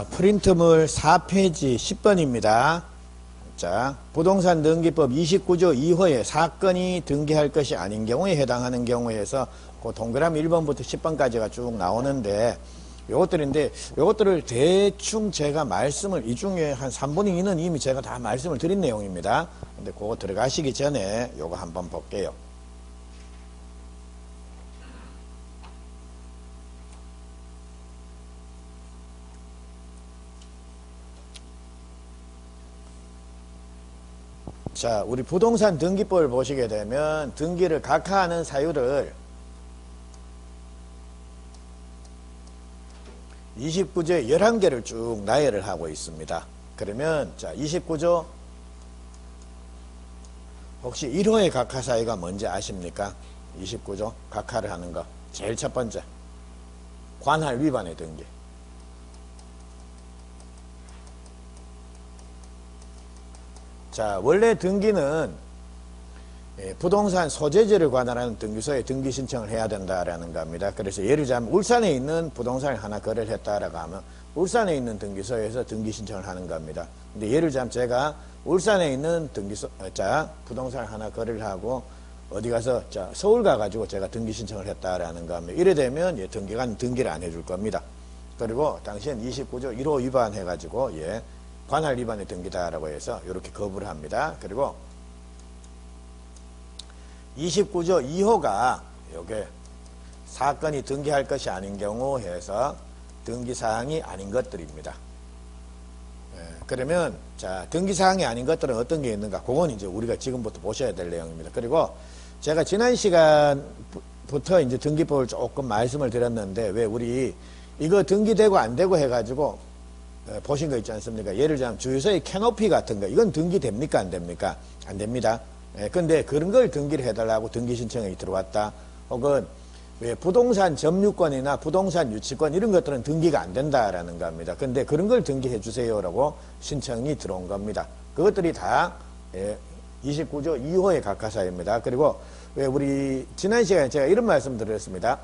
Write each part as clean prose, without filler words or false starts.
프린트물 4페이지 10번입니다. 자, 부동산 등기법 29조 2호에 사건이 등기할 것이 아닌 경우에 해당하는 경우에서 그 동그라미 1번부터 10번까지가 쭉 나오는데 요것들인데 요것들을 대충 제가 말씀을 이 중에 한 3분의 2는 이미 제가 다 말씀을 드린 내용입니다. 근데 그거 들어가시기 전에 요거 한번 볼게요. 자, 우리 부동산 등기법을 보시게 되면 등기를 각하하는 사유를 29조에 11개를 쭉 나열을 하고 있습니다. 그러면 자, 29조 혹시 1호의 각하 사유가 뭔지 아십니까? 29조 각하를 하는 거 제일 첫 번째 관할 위반의 등기. 자, 원래 등기는 부동산 소재지를 관할하는 등기소에 등기 신청을 해야 된다라는 겁니다. 그래서 예를 들자면 울산에 있는 부동산을 하나 거래를 했다라고 하면 울산에 있는 등기소에서 등기 신청을 하는 겁니다. 근데 예를 들자면 제가 울산에 있는 등기소, 부동산을 하나 거래를 하고 어디 가서 서울 가가지고 제가 등기 신청을 했다라는 겁니다. 이래 되면 등기관 등기를 안 해줄 겁니다. 그리고 당시엔 29조 1호 위반해가지고 관할 위반의 등기다라고 해서 이렇게 거부를 합니다. 그리고 29조 2호가 요게 사건이 등기할 것이 아닌 경우 해서 등기사항이 아닌 것들입니다. 그러면 자, 등기사항이 아닌 것들은 어떤 게 있는가? 그건 이제 우리가 지금부터 보셔야 될 내용입니다. 그리고 제가 지난 시간부터 이제 등기법을 조금 말씀을 드렸는데 왜 우리 이거 등기되고 안 되고 해가지고 보신 거 있지 않습니까? 예를 들자면 주유소의 캐노피 같은 거 이건 등기됩니까? 안 됩니까? 안 됩니다. 근데 그런 걸 등기를 해달라고 등기 신청이 들어왔다. 혹은 왜 부동산 점유권이나 부동산 유치권 이런 것들은 등기가 안 된다라는 겁니다. 근데 그런 걸 등기해 주세요라고 신청이 들어온 겁니다. 그것들이 다 29조 2호의 각하사유입니다. 그리고 왜 우리 지난 시간에 제가 이런 말씀 드렸습니다.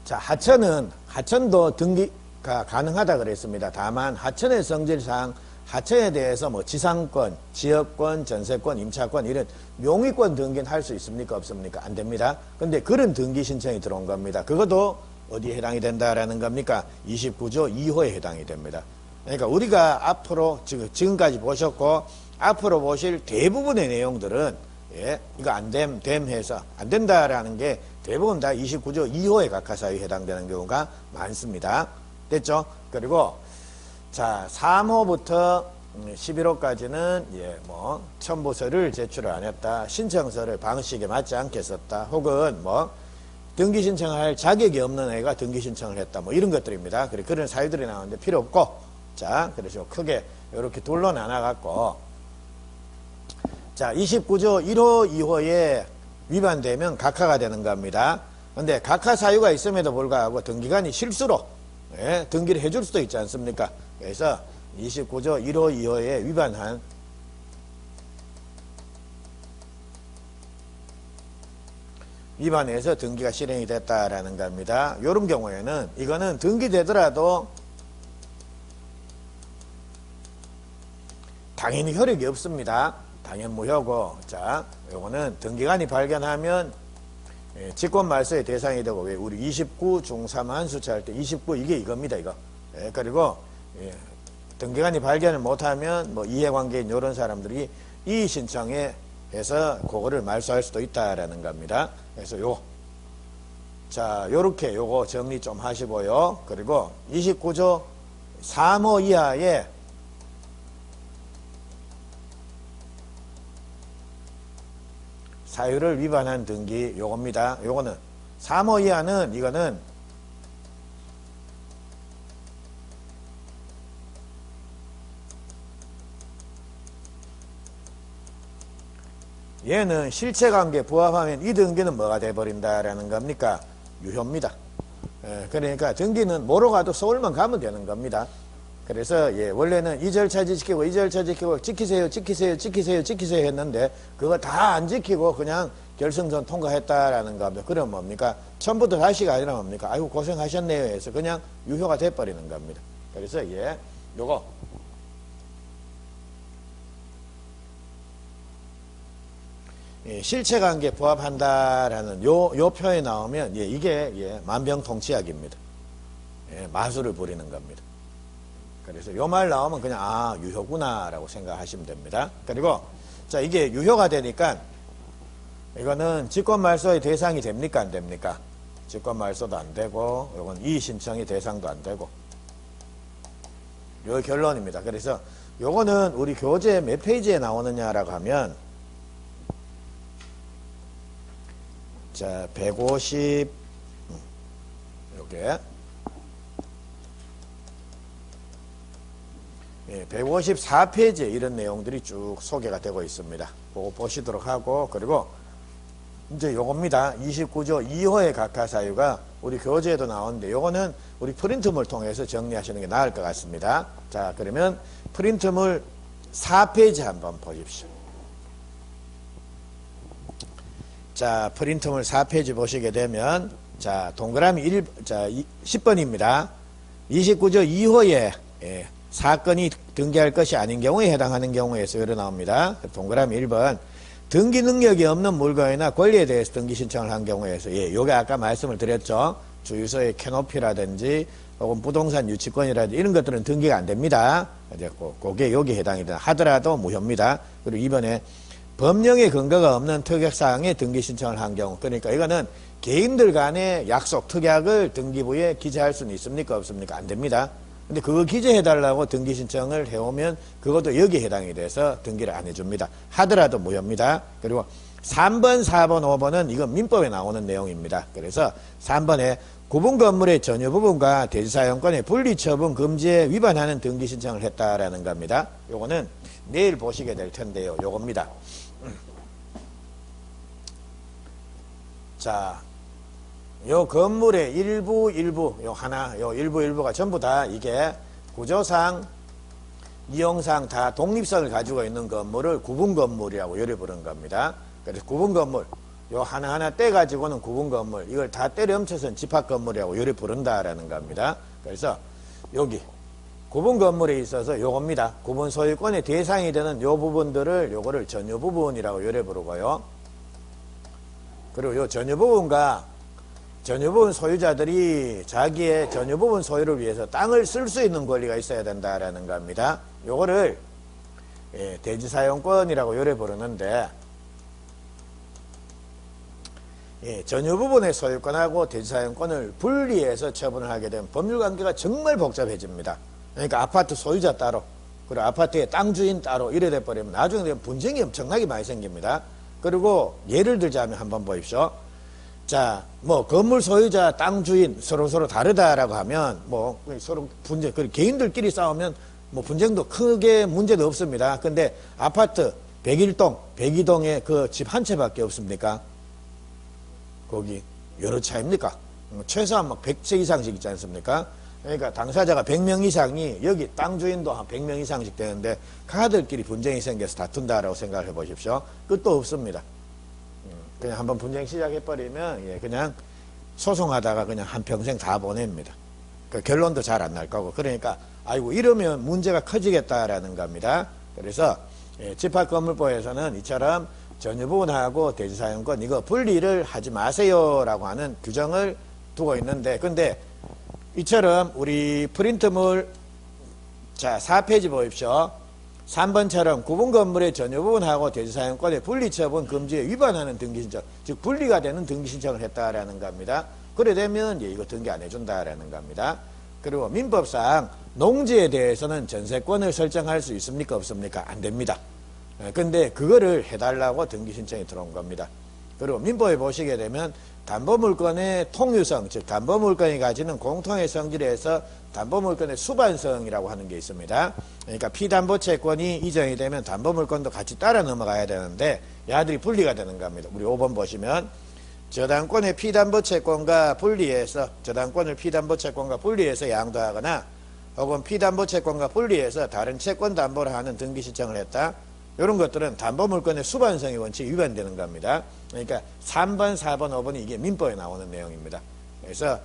자, 하천도 등기가 가능하다 그랬습니다. 다만 하천의 성질상 하천에 대해서 뭐 지상권, 지역권, 전세권, 임차권 이런 명의권 등기는 할 수 있습니까? 없습니까? 안 됩니다. 근데 그런 등기 신청이 들어온 겁니다. 그것도 어디에 해당이 된다라는 겁니까? 29조 2호에 해당이 됩니다. 그러니까 우리가 앞으로 지금까지 보셨고 앞으로 보실 대부분의 내용들은 이거 안 됨 해서 안 된다라는 게 대부분 다 29조 2호의 각하사유에 해당되는 경우가 많습니다. 됐죠? 그리고 자, 3호부터 11호까지는 첨부서를 제출을 안 했다. 신청서를 방식에 맞지 않게 썼다. 혹은 등기 신청할 자격이 없는 애가 등기 신청을 했다. 이런 것들입니다. 그런 사유들이 나오는데 필요 없고, 자, 그래서 크게 이렇게 둘로 나눠갖고, 자, 29조 1호, 2호에 위반되면 각하가 되는 겁니다. 근데 각하 사유가 있음에도 불구하고 등기관이 실수로 등기를 해줄 수도 있지 않습니까? 그래서 29조 1호, 2호에 위반해서 등기가 실행이 됐다라는 겁니다. 이런 경우에는 이거는 등기되더라도 당연히 효력이 없습니다. 당연무효고, 자, 요거는 등기관이 발견하면 직권 말소의 대상이 되고, 왜 우리 29 중3 한수차 할 때 29 이게 이겁니다, 이거. 그리고 등기관이 발견을 못하면 이해관계인 이런 사람들이 이의 신청에 해서 그거를 말소할 수도 있다라는 겁니다. 그래서 자, 요렇게 요거 정리 좀 하시고요. 그리고 29조 3호 이하의 사유를 위반한 등기 요겁니다. 요거는 3호 이하는 이거는 얘는 실체관계에 부합하면 이 등기는 뭐가 돼버린다라는 겁니까? 유효입니다. 그러니까 등기는 뭐로 가도 서울만 가면 되는 겁니다. 그래서 원래는 이 절차지 지키고 이 절차 지키고 지키세요 했는데 그거 다 안 지키고 그냥 결승전 통과했다라는 겁니다. 그럼 뭡니까? 처음부터 다시가 아니라 뭡니까? 아이고 고생하셨네요 해서 그냥 유효가 돼버리는 겁니다. 그래서 요거 실체관계에 부합한다라는 요 표현이 나오면 이게 만병통치약입니다. 마술을 부리는 겁니다. 그래서 요 말 나오면 그냥 유효구나라고 생각하시면 됩니다. 그리고 자 이게 유효가 되니까 이거는 직권말소의 대상이 됩니까 안 됩니까? 직권말소도 안 되고 요건 이의신청의 대상도 안 되고 요 결론입니다. 그래서 요거는 우리 교재 몇 페이지에 나오느냐라고 하면 자 150 요게 154페이지에 이런 내용들이 쭉 소개가 되고 있습니다. 그거 보시도록 하고 그리고 이제 요겁니다. 29조 2호의 각하사유가 우리 교재에도 나오는데 요거는 우리 프린트물 통해서 정리하시는 게 나을 것 같습니다. 자 그러면 프린트물 4페이지 한번 보십시오. 자 프린트물 4페이지 보시게 되면 자 동그라미 10번입니다. 29조 2호에 사건이 등기할 것이 아닌 경우에 해당하는 경우에 서열이 나옵니다. 동그라미 1번 등기 능력이 없는 물건이나 권리에 대해서 등기 신청을 한 경우에서 요게 아까 말씀을 드렸죠. 주유소의 캐노피라든지 혹은 부동산 유치권이라든지 이런 것들은 등기가 안 됩니다. 그게 여기 해당이 하더라도 무효입니다. 그리고 이번에 법령의 근거가 없는 특약사항에 등기 신청을 한 경우 그러니까 이거는 개인들 간의 약속 특약을 등기부에 기재할 수는 있습니까 없습니까? 안 됩니다. 근데 그거 기재해달라고 등기 신청을 해오면 그것도 여기에 해당이 돼서 등기를 안 해줍니다. 하더라도 무효입니다. 그리고 3번, 4번, 5번은 이건 민법에 나오는 내용입니다. 그래서 3번에 구분 건물의 전유 부분과 대지사용권의 분리처분 금지에 위반하는 등기 신청을 했다라는 겁니다. 요거는 내일 보시게 될 텐데요. 요겁니다. 자. 요 건물의 일부가 전부 다 이게 구조상, 이용상 다 독립성을 가지고 있는 건물을 구분 건물이라고 요리 부르는 겁니다. 그래서 구분 건물, 요 하나하나 떼가지고는 구분 건물, 이걸 다 때려 훔쳐서는 집합 건물이라고 요리 부른다라는 겁니다. 그래서 여기 구분 건물에 있어서 요겁니다. 구분 소유권의 대상이 되는 요 부분들을 요거를 전유 부분이라고 요리 부르고요. 그리고 요 전유 부분과 전유부분 소유자들이 자기의 전유부분 소유를 위해서 땅을 쓸 수 있는 권리가 있어야 된다라는 겁니다. 요거를 대지사용권이라고 요래 부르는데 전유부분의 소유권하고 대지사용권을 분리해서 처분을 하게 되면 법률관계가 정말 복잡해집니다. 그러니까 아파트 소유자 따로 그리고 아파트의 땅 주인 따로 이래 돼버리면 나중에 되면 분쟁이 엄청나게 많이 생깁니다. 그리고 예를 들자면 한번 보십시오. 자, 건물 소유자, 땅 주인 서로 다르다라고 하면 서로 분쟁, 개인들끼리 싸우면 분쟁도 크게 문제도 없습니다. 근데 아파트 101동, 102동에 그 집 한 채밖에 없습니까? 거기 여러 차입니까? 최소한 100채 이상씩 있지 않습니까? 그러니까 당사자가 100명 이상이 여기 땅 주인도 한 100명 이상씩 되는데 가들끼리 분쟁이 생겨서 다툰다라고 생각을 해 보십시오. 끝도 없습니다. 그냥 한번 분쟁 시작해버리면 그냥 소송하다가 그냥 한평생 다 보냅니다. 그 결론도 잘 안 날 거고 그러니까 아이고 이러면 문제가 커지겠다라는 겁니다. 그래서 집합건물법에서는 이처럼 전유부분하고 대지사용권 이거 분리를 하지 마세요라고 하는 규정을 두고 있는데 근데 이처럼 우리 프린트물 자 4페이지 보십시오. 3번처럼 구분 건물의 전유 부분하고 대지사용권의 분리처분 금지에 위반하는 등기신청, 즉 분리가 되는 등기신청을 했다라는 겁니다. 그래 되면 이거 등기 안 해준다라는 겁니다. 그리고 민법상 농지에 대해서는 전세권을 설정할 수 있습니까 없습니까? 안 됩니다. 근데 그거를 해달라고 등기신청이 들어온 겁니다. 그리고 민법에 보시게 되면 담보물건의 통유성, 즉 담보물건이 가지는 공통의 성질에 의해서 담보물건의 수반성이라고 하는 게 있습니다. 그러니까 피담보채권이 이전이 되면 담보물건도 같이 따라 넘어가야 되는데 야들이 분리가 되는 겁니다. 우리 5번 보시면 저당권의 피담보채권과 분리해서 저당권을 피담보채권과 분리해서 양도하거나 혹은 피담보채권과 분리해서 다른 채권 담보를 하는 등기신청을 했다. 이런 것들은 담보물건의 수반성의 원칙이 위반되는 겁니다. 그러니까 3번, 4번, 5번이 이게 민법에 나오는 내용입니다. 그래서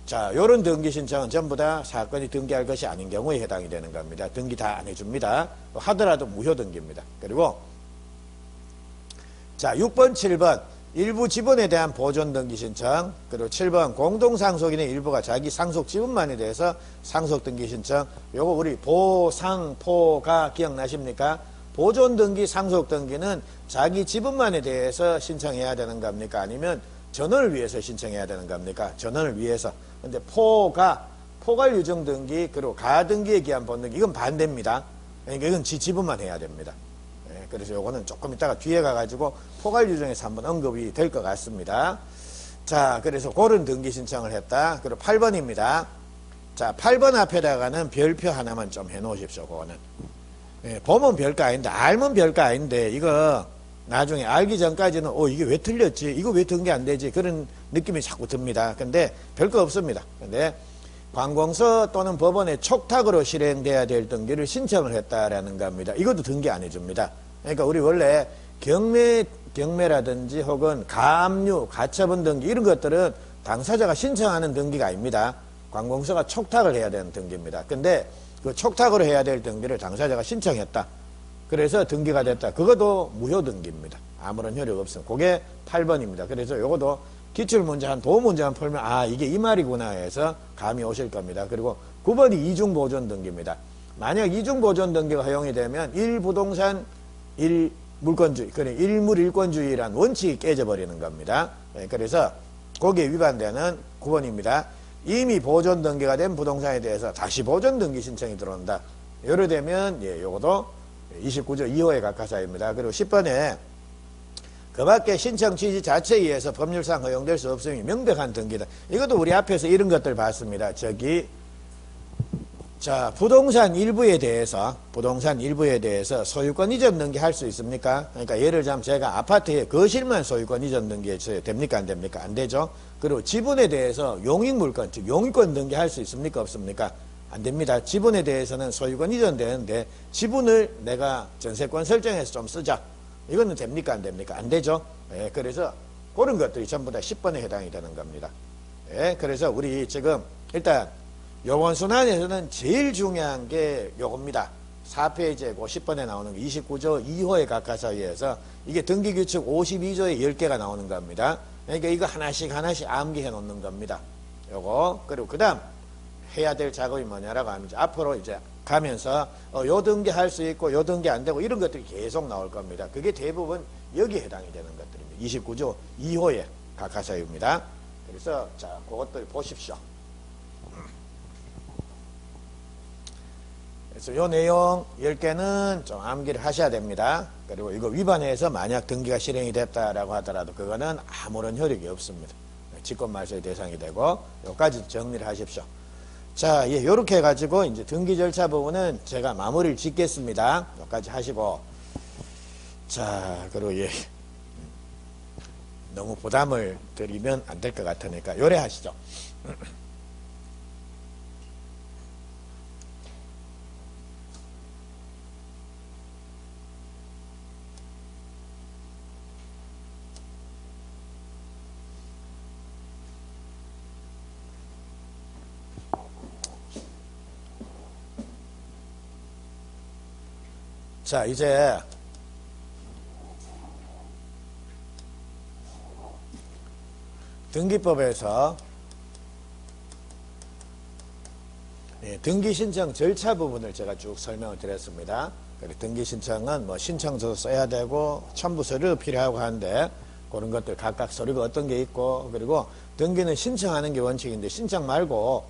자, 요런 등기 신청은 전부 다 사건이 등기할 것이 아닌 경우에 해당이 되는 겁니다. 등기 다 안 해줍니다. 하더라도 무효 등기입니다. 그리고 자, 6번, 7번 일부 지분에 대한 보존 등기 신청, 그리고 7번 공동상속인의 일부가 자기 상속 지분만에 대해서 상속 등기 신청. 요거 우리 보상포가 기억나십니까? 보존 등기, 상속 등기는 자기 지분만에 대해서 신청해야 되는 겁니까? 아니면 전원을 위해서 신청해야 되는 겁니까? 전원을 위해서. 근데 포괄 유증 등기, 그리고 가등기에 기한 본등기, 이건 반대입니다. 그러니까 이건 지분만 해야 됩니다. 그래서 요거는 조금 이따가 뒤에 가가지고 포괄 유증에서 한번 언급이 될 것 같습니다. 자, 그래서 그런 등기 신청을 했다. 그리고 8번입니다. 자, 8번 앞에다가는 별표 하나만 좀 해놓으십시오. 그거는. 보면 별거 아닌데, 알면 별거 아닌데, 이거 나중에 알기 전까지는, 이게 왜 틀렸지? 이거 왜 등기 안 되지? 그런 느낌이 자꾸 듭니다. 근데 별거 없습니다. 근데 관공서 또는 법원에 촉탁으로 실행돼야 될 등기를 신청을 했다라는 겁니다. 이것도 등기 안 해줍니다. 그러니까 우리 원래 경매라든지 혹은 가압류, 가처분 등기 이런 것들은 당사자가 신청하는 등기가 아닙니다. 관공서가 촉탁을 해야 되는 등기입니다. 근데 그 촉탁으로 해야 될 등기를 당사자가 신청했다. 그래서 등기가 됐다. 그것도 무효 등기입니다. 아무런 효력 없습니다. 그게 8번입니다. 그래서 이것도 기출문제 한 도문제만 풀면 이게 이 말이구나 해서 감이 오실 겁니다. 그리고 9번이 이중보존 등기입니다. 만약 이중보존 등기가 허용이 되면 1부동산 1물권주의, 그래 일물일권주의란 원칙이 깨져버리는 겁니다. 그래서 거기에 위반되는 9번입니다. 이미 보존 등기가 된 부동산에 대해서 다시 보존 등기 신청이 들어온다. 요래 되면 요것도 29조 2호에 각하사유입니다. 그리고 10번에 그 밖에 신청 취지 자체에 의해서 법률상 허용될 수 없음이 명백한 등기다. 이것도 우리 앞에서 이런 것들 봤습니다. 자, 부동산 일부에 대해서 소유권 이전 등기 할 수 있습니까? 그러니까 예를 들자면 제가 아파트에 거실만 소유권 이전 등기해줘야 됩니까? 안 됩니까? 안 되죠. 그리고 지분에 대해서 용익물권, 즉 용익권 등기 할 수 있습니까? 없습니까? 안 됩니다. 지분에 대해서는 소유권 이전되는데 지분을 내가 전세권 설정해서 좀 쓰자. 이거는 됩니까? 안 됩니까? 안 되죠. 그래서 그런 것들이 전부 다 10번에 해당이 되는 겁니다. 그래서 우리 지금 일단 요번 순환에서는 제일 중요한 게 요겁니다. 4페이지에 10번에 나오는 게 29조 2호의 각하사유에서 이게 등기규칙 52조에 10개가 나오는 겁니다. 그러니까 이거 하나씩 암기해 놓는 겁니다. 요거. 그리고 그 다음 해야 될 작업이 뭐냐라고 하면 앞으로 이제 가면서 요 등기 할 수 있고 요 등기 안 되고 이런 것들이 계속 나올 겁니다. 그게 대부분 여기에 해당이 되는 것들입니다. 29조 2호의 각하사유입니다. 그래서 자, 그것들 보십시오. 그래서 요 내용 10개는 좀 암기를 하셔야 됩니다. 그리고 이거 위반해서 만약 등기가 실행이 됐다라고 하더라도 그거는 아무런 효력이 없습니다. 직권말소의 대상이 되고 요까지 정리를 하십시오. 자, 요렇게 해가지고 이제 등기 절차 부분은 제가 마무리를 짓겠습니다. 요까지 하시고. 자, 그리고 너무 부담을 드리면 안 될 것 같으니까 요래 하시죠. 자, 이제 등기법에서 등기 신청 절차 부분을 제가 쭉 설명을 드렸습니다. 등기 신청은 뭐 신청서도 써야 되고 첨부 서류도 필요하고 하는데 그런 것들 각각 서류가 어떤 게 있고, 그리고 등기는 신청하는 게 원칙인데 신청 말고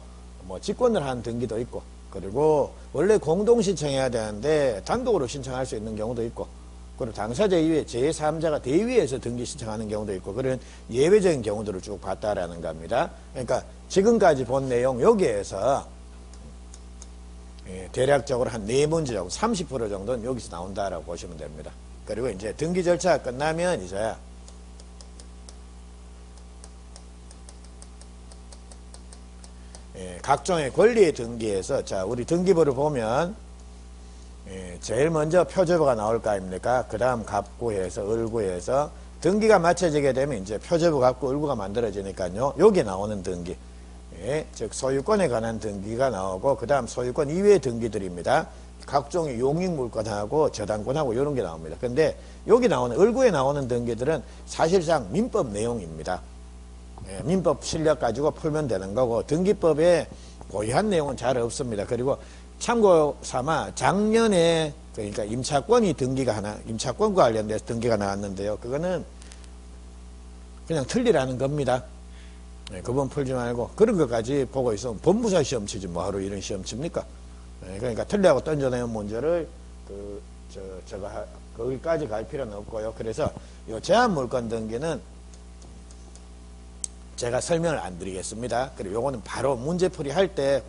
뭐 직권을 하는 등기도 있고, 그리고 원래 공동 신청해야 되는데 단독으로 신청할 수 있는 경우도 있고, 그리고 당사자 이외에 제3자가 대위에서 등기 신청하는 경우도 있고, 그런 예외적인 경우들을 쭉 봤다라는 겁니다. 그러니까 지금까지 본 내용 여기에서 대략적으로 한 4문제 정도, 30% 정도는 여기서 나온다라고 보시면 됩니다. 그리고 이제 등기 절차가 끝나면 이제 각종의 권리의 등기에서, 자, 우리 등기부를 보면 제일 먼저 표제부가 나올 거 아닙니까? 그 다음 갑구에서 을구에서 등기가 마쳐지게 되면 이제 표제부, 갑구, 을구가 만들어지니까요. 여기 나오는 등기, 즉 소유권에 관한 등기가 나오고 그 다음 소유권 이외의 등기들입니다. 각종의 용익물권하고 저당권하고 이런 게 나옵니다. 근데 여기 나오는 을구에 나오는 등기들은 사실상 민법 내용입니다. 민법 실력 가지고 풀면 되는 거고 등기법에 고유한 내용은 잘 없습니다. 그리고 참고 삼아 작년에 그러니까 임차권이 등기가 임차권과 관련돼서 등기가 나왔는데요. 그거는 그냥 틀리라는 겁니다. 그건 풀지 말고 그런 것까지 보고 있으면 법무사 시험 치지 뭐하러 이런 시험 칩니까? 그러니까 틀리하고 던져내는 문제를 거기까지 갈 필요는 없고요. 그래서 이 제한물권 등기는 제가 설명을 안 드리겠습니다. 그리고 요거는 바로 문제풀이 할 때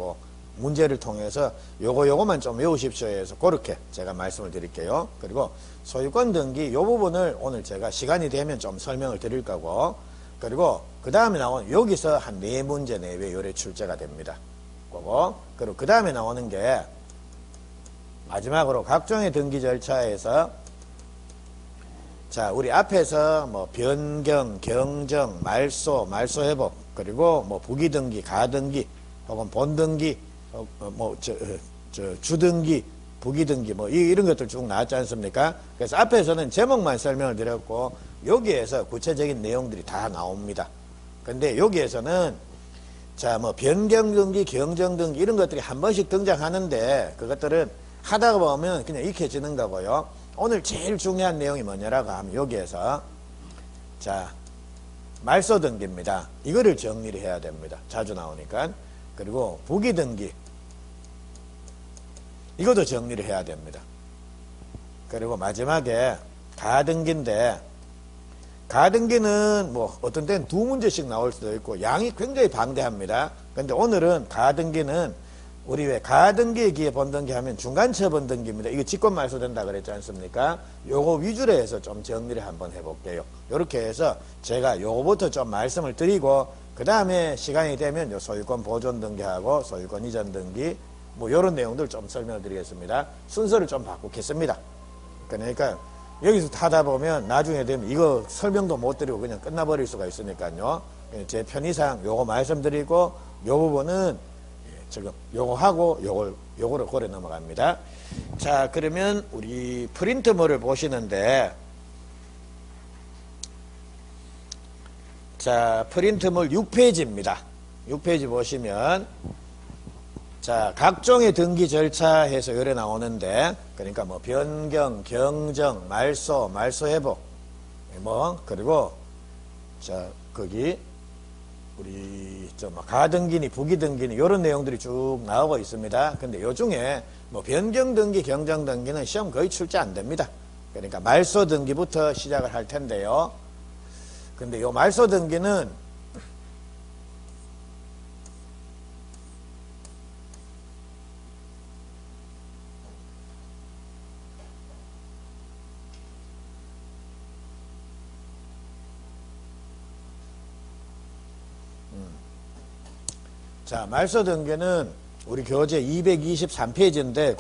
문제를 통해서 요거만 좀 외우십시오 해서 그렇게 제가 말씀을 드릴게요. 그리고 소유권 등기 요 부분을 오늘 제가 시간이 되면 좀 설명을 드릴 거고 그리고 그 다음에 나오는 여기서 한 4문제 내외 요래 출제가 됩니다. 그리고 그 다음에 나오는 게 마지막으로 각종의 등기 절차에서 자, 우리 앞에서 뭐 변경, 경정, 말소, 말소 회복, 그리고 뭐 부기등기, 가등기, 혹은 본등기, 주등기, 부기등기, 뭐 이런 것들 쭉 나왔지 않습니까? 그래서 앞에서는 제목만 설명을 드렸고 여기에서 구체적인 내용들이 다 나옵니다. 근데 여기에서는 자, 뭐 변경등기, 경정등기 이런 것들이 한 번씩 등장하는데 그것들은 하다가 보면 그냥 익혀지는 거고요. 오늘 제일 중요한 내용이 뭐냐라고 하면 여기에서 자 말소등기입니다. 이거를 정리를 해야 됩니다. 자주 나오니까. 그리고 부기등기 이것도 정리를 해야 됩니다. 그리고 마지막에 가등기인데 가등기는 뭐 어떤 때는 2문제씩 나올 수도 있고 양이 굉장히 방대합니다. 근데 오늘은 가등기는 우리 왜 가등기에 기해 본등기 하면 중간처분 등기입니다. 이거 직권 말소된다 그랬지 않습니까? 요거 위주로 해서 좀 정리를 한번 해볼게요. 요렇게 해서 제가 요거부터 좀 말씀을 드리고 그 다음에 시간이 되면 요 소유권 보존 등기하고 소유권 이전 등기 뭐 요런 내용들 좀 설명을 드리겠습니다. 순서를 좀 바꾸겠습니다. 그러니까 여기서 타다 보면 나중에 되면 이거 설명도 못 드리고 그냥 끝나버릴 수가 있으니까요. 제 편의상 요거 말씀드리고 요 부분은 지금 요거 하고 요거를 고려 넘어갑니다. 자, 그러면 우리 프린트물을 보시는데 자, 프린트물 6페이지입니다. 6페이지 보시면 자, 각종의 등기 절차 해서 요래 나오는데 그러니까 뭐 변경, 경정, 말소, 말소 회복 뭐 그리고 자, 거기 우리 가등기니 부기등기니 이런 내용들이 쭉 나오고 있습니다. 근데 요 중에 뭐 변경등기, 경정등기는 시험 거의 출제 안 됩니다. 그러니까 말소등기부터 시작을 할 텐데요. 근데 요 말소등기는 자, 말소등기는 우리 교재 223페이지인데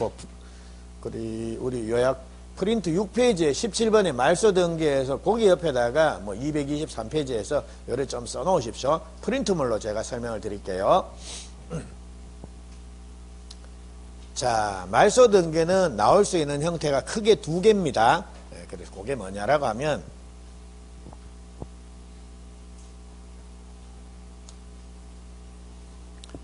우리 요약 프린트 6페이지에 17번에 말소등기에서 거기 옆에다가 뭐 223페이지에서 요를 좀 써놓으십시오. 프린트물로 제가 설명을 드릴게요. 자, 말소등기는 나올 수 있는 형태가 크게 2개입니다. 그래서 그게 뭐냐라고 하면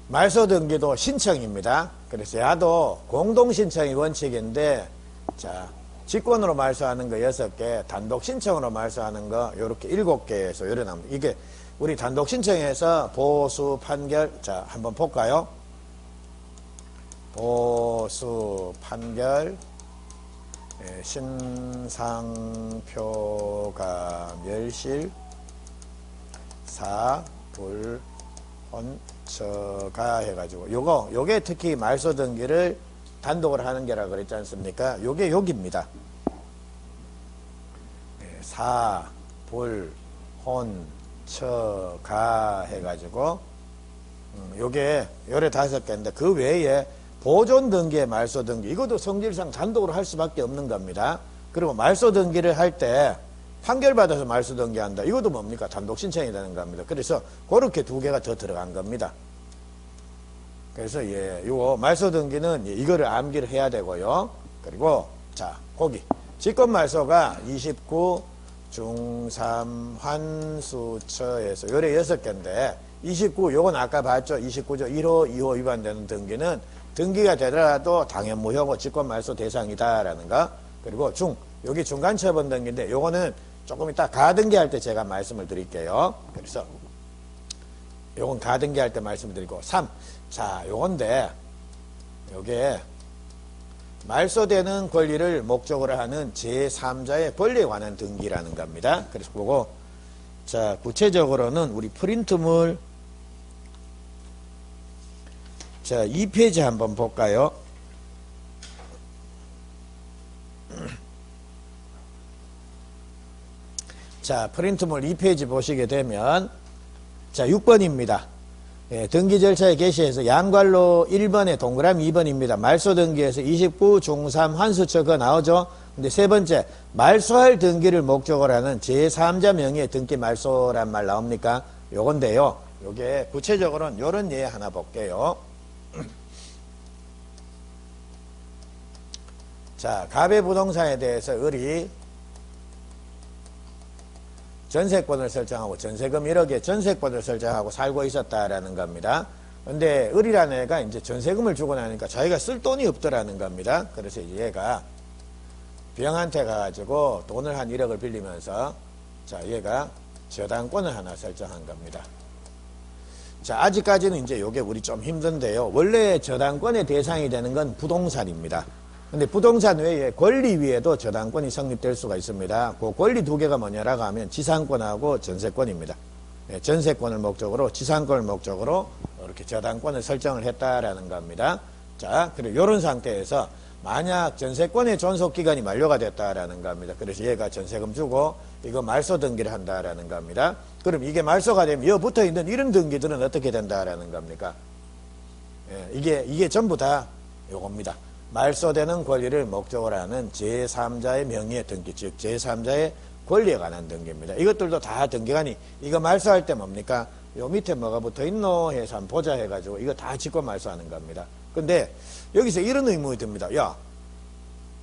말소등기도 신청입니다. 그래서 야도 공동신청이 원칙인데 자 직권으로 말소하는 거 6개, 단독신청으로 말소하는 거 요렇게 7개에서 요래 나옵니다. 이게 우리 단독신청에서 보수 판결 자 한번 볼까요? 보수 판결 신상표가 멸실 사불혼 처가 해가지고 요게 특히 말소등기를 단독으로 하는 게라 그랬지 않습니까? 요게 여기입니다. 사, 불, 혼, 처, 가 해가지고 요게 요래 5개인데 그 외에 보존등기의 말소등기 이것도 성질상 단독으로 할 수밖에 없는 겁니다. 그리고 말소등기를 할 때 판결받아서 말소등기한다. 이것도 뭡니까? 단독신청이 되는 겁니다. 그래서 그렇게 2개가 더 들어간 겁니다. 그래서 요거 말소 등기는 이거를 암기를 해야 되고요. 그리고 자, 거기 직권 말소가 29 중3 환수처에서 요래 6개인데 29 요건 아까 봤죠. 29조 1호 2호 위반되는 등기는 등기가 되더라도 당연 무효고 직권 말소 대상이다라는 거. 그리고 여기 중간 처분 등기인데 요거는 조금 이따 가등기할 때 제가 말씀을 드릴게요. 그래서 요건 가등기할 때 말씀을 드리고 3. 자, 요건데 요게 말소되는 권리를 목적으로 하는 제3자의 권리에 관한 등기라는 겁니다. 그래서 그거 자, 구체적으로는 우리 프린트물 자, 2페이지 한번 볼까요? 자, 프린트물 2페이지 보시게 되면 자, 6번입니다. 예, 등기 절차에 게시해서 양괄로 1번에 동그라미 2번입니다. 말소 등기에서 29 중3 환수처 그거 나오죠? 근데 세 번째, 말소할 등기를 목적으로 하는 제3자 명의의 등기 말소란 말 나옵니까? 요건데요. 요게 구체적으로는 요런 예 하나 볼게요. 자, 가배부동산에 대해서 을이 전세권을 설정하고 전세금 1억에 전세권을 설정하고 살고 있었다라는 겁니다. 근데 을이라는 애가 이제 전세금을 주고 나니까 자기가 쓸 돈이 없더라는 겁니다. 그래서 얘가 병한테 가가지고 돈을 한 1억을 빌리면서 자, 얘가 저당권을 하나 설정한 겁니다. 자, 아직까지는 이제 요게 우리 좀 힘든데요. 원래 저당권의 대상이 되는 건 부동산입니다. 근데 부동산 외에 권리 위에도 저당권이 성립될 수가 있습니다. 그 권리 두 개가 뭐냐라고 하면 지상권하고 전세권입니다. 네, 전세권을 목적으로 지상권을 목적으로 이렇게 저당권을 설정을 했다라는 겁니다. 자, 그리고 이런 상태에서 만약 전세권의 존속기간이 만료가 됐다라는 겁니다. 그래서 얘가 전세금 주고 이거 말소 등기를 한다라는 겁니다. 그럼 이게 말소가 되면 여기 붙어 있는 이런 등기들은 어떻게 된다라는 겁니까? 예, 이게 전부 다 요겁니다. 말소되는 권리를 목적으로 하는 제3자의 명의의 등기, 즉 제3자의 권리에 관한 등기입니다. 이것들도 다 등기관이 이거 말소할 때 뭡니까? 요 밑에 뭐가 붙어 있노 해서 한번 보자 해가지고 이거 다 직권 말소하는 겁니다. 근데 여기서 이런 의문이 듭니다. 야,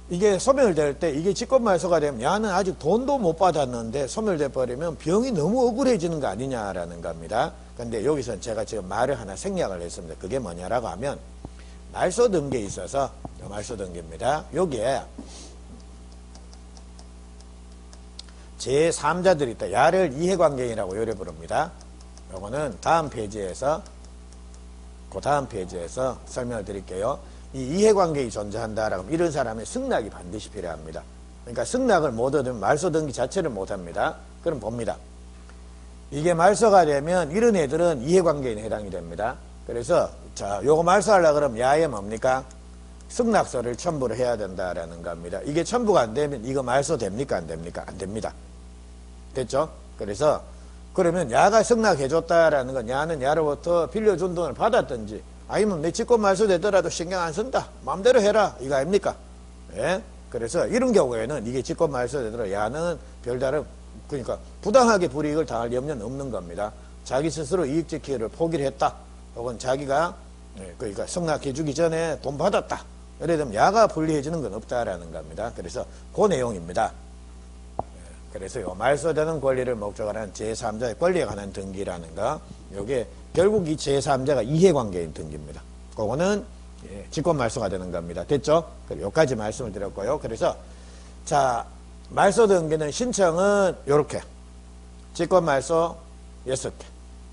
이게 소멸될 때 이게 직권 말소가 되면 야는 아직 돈도 못 받았는데 소멸돼 버리면 병이 너무 억울해지는 거 아니냐라는 겁니다. 근데 여기서 제가 지금 말을 하나 생략을 했습니다. 그게 뭐냐라고 하면 말소 등기에 있어서 말소 등기입니다. 여기에 제3자들이 있다. 야를 이해관계인이라고 요래 부릅니다. 요거는 다음 페이지에서 설명을 드릴게요. 이 이해관계인이 존재한다라고 하면 이런 사람의 승낙이 반드시 필요합니다. 그러니까 승낙을 못 얻으면 말소 등기 자체를 못 합니다. 그럼 봅니다. 이게 말소가 되면 이런 애들은 이해관계인에 해당이 됩니다. 그래서 자, 요거 말소하려고 그러면 야에 뭡니까? 승낙서를 첨부를 해야 된다라는 겁니다. 이게 첨부가 안 되면 이거 말소 됩니까? 안 됩니까? 안 됩니다. 됐죠? 그래서 그러면 야가 승낙해줬다라는 건 야는 야로부터 빌려준 돈을 받았든지 아니면 내 직권 말소되더라도 신경 안 쓴다. 마음대로 해라. 이거 아닙니까? 예? 그래서 이런 경우에는 이게 직권 말소되더라도 야는 별다른 그러니까 부당하게 불이익을 당할 염려는 없는 겁니다. 자기 스스로 이익 지키기를 포기를 했다. 혹은 자기가 그러니까 승낙해주기 전에 돈 받았다. 예를 들면 야가 불리해지는 건 없다라는 겁니다. 그래서 그 내용입니다. 그래서 요 말소되는 권리를 목적으로 하는 제3자의 권리에 관한 등기라는 거, 요게 결국 이 제3자가 이해관계인 등기입니다. 그거는 직권 말소가 되는 겁니다. 됐죠? 그리고 여기까지 말씀을 드렸고요. 그래서 자, 말소 등기는 신청은 요렇게 직권 말소 6개,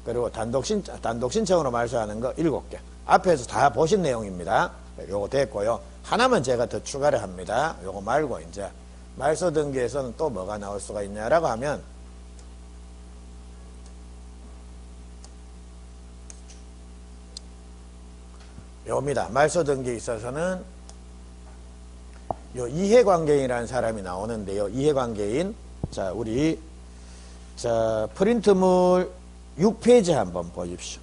그리고 단독 신청으로 말소하는 거 7개. 앞에서 다 보신 내용입니다. 요거 됐고요. 하나만 제가 더 추가를 합니다. 요거 말고 이제 말소 등기에서는 또 뭐가 나올 수가 있냐라고 하면 요겁니다. 말소 등기에 있어서는 요 이해관계인이라는 사람이 나오는데요. 이해관계인. 자, 우리 자, 프린트물 6페이지 한번 보십시오.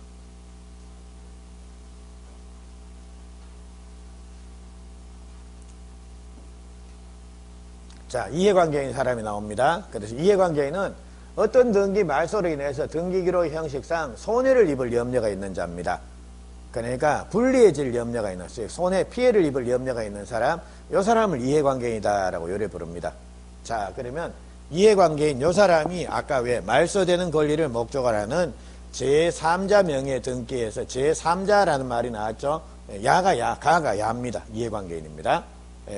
자, 이해관계인 사람이 나옵니다. 그래서 이해관계인은 어떤 등기 말소로 인해서 등기기록 형식상 손해를 입을 염려가 있는 자입니다. 그러니까 불리해질 염려가 있는, 손해 피해를 입을 염려가 있는 사람, 요 사람을 이해관계인이다라고 요래 부릅니다. 자, 그러면 이해관계인 요 사람이 아까 왜 말소되는 권리를 목적으로 하는 제3자 명예 등기에서 제3자라는 말이 나왔죠. 야가 야, 가가 야입니다. 이해관계인입니다.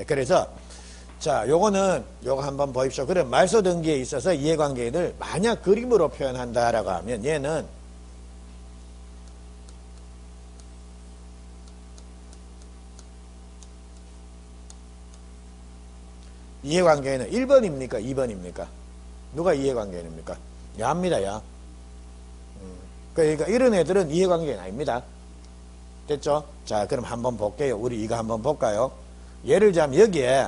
그래서 자, 요거 한번 보십시오. 그럼 말소 등기에 있어서 이해관계인을 만약 그림으로 표현한다라고 하면 얘는 이해관계인은 1번입니까? 2번입니까? 누가 이해관계인입니까? 야입니다. 야. 그러니까 이런 애들은 이해관계인 아닙니다. 됐죠? 자, 그럼 한번 볼게요. 우리 이거 한번 볼까요? 예를 들자면 여기에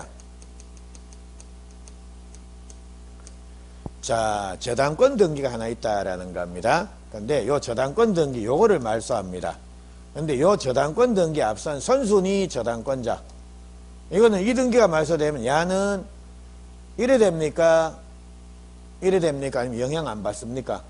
자, 저당권 등기가 하나 있다라는 겁니다. 근데 요 저당권 등기 요거를 말소합니다. 근데 요 저당권 등기 앞선 선순위 저당권자, 이거는 이 등기가 말소되면 야는 이래 됩니까? 이래 됩니까? 아니면 영향 안 받습니까?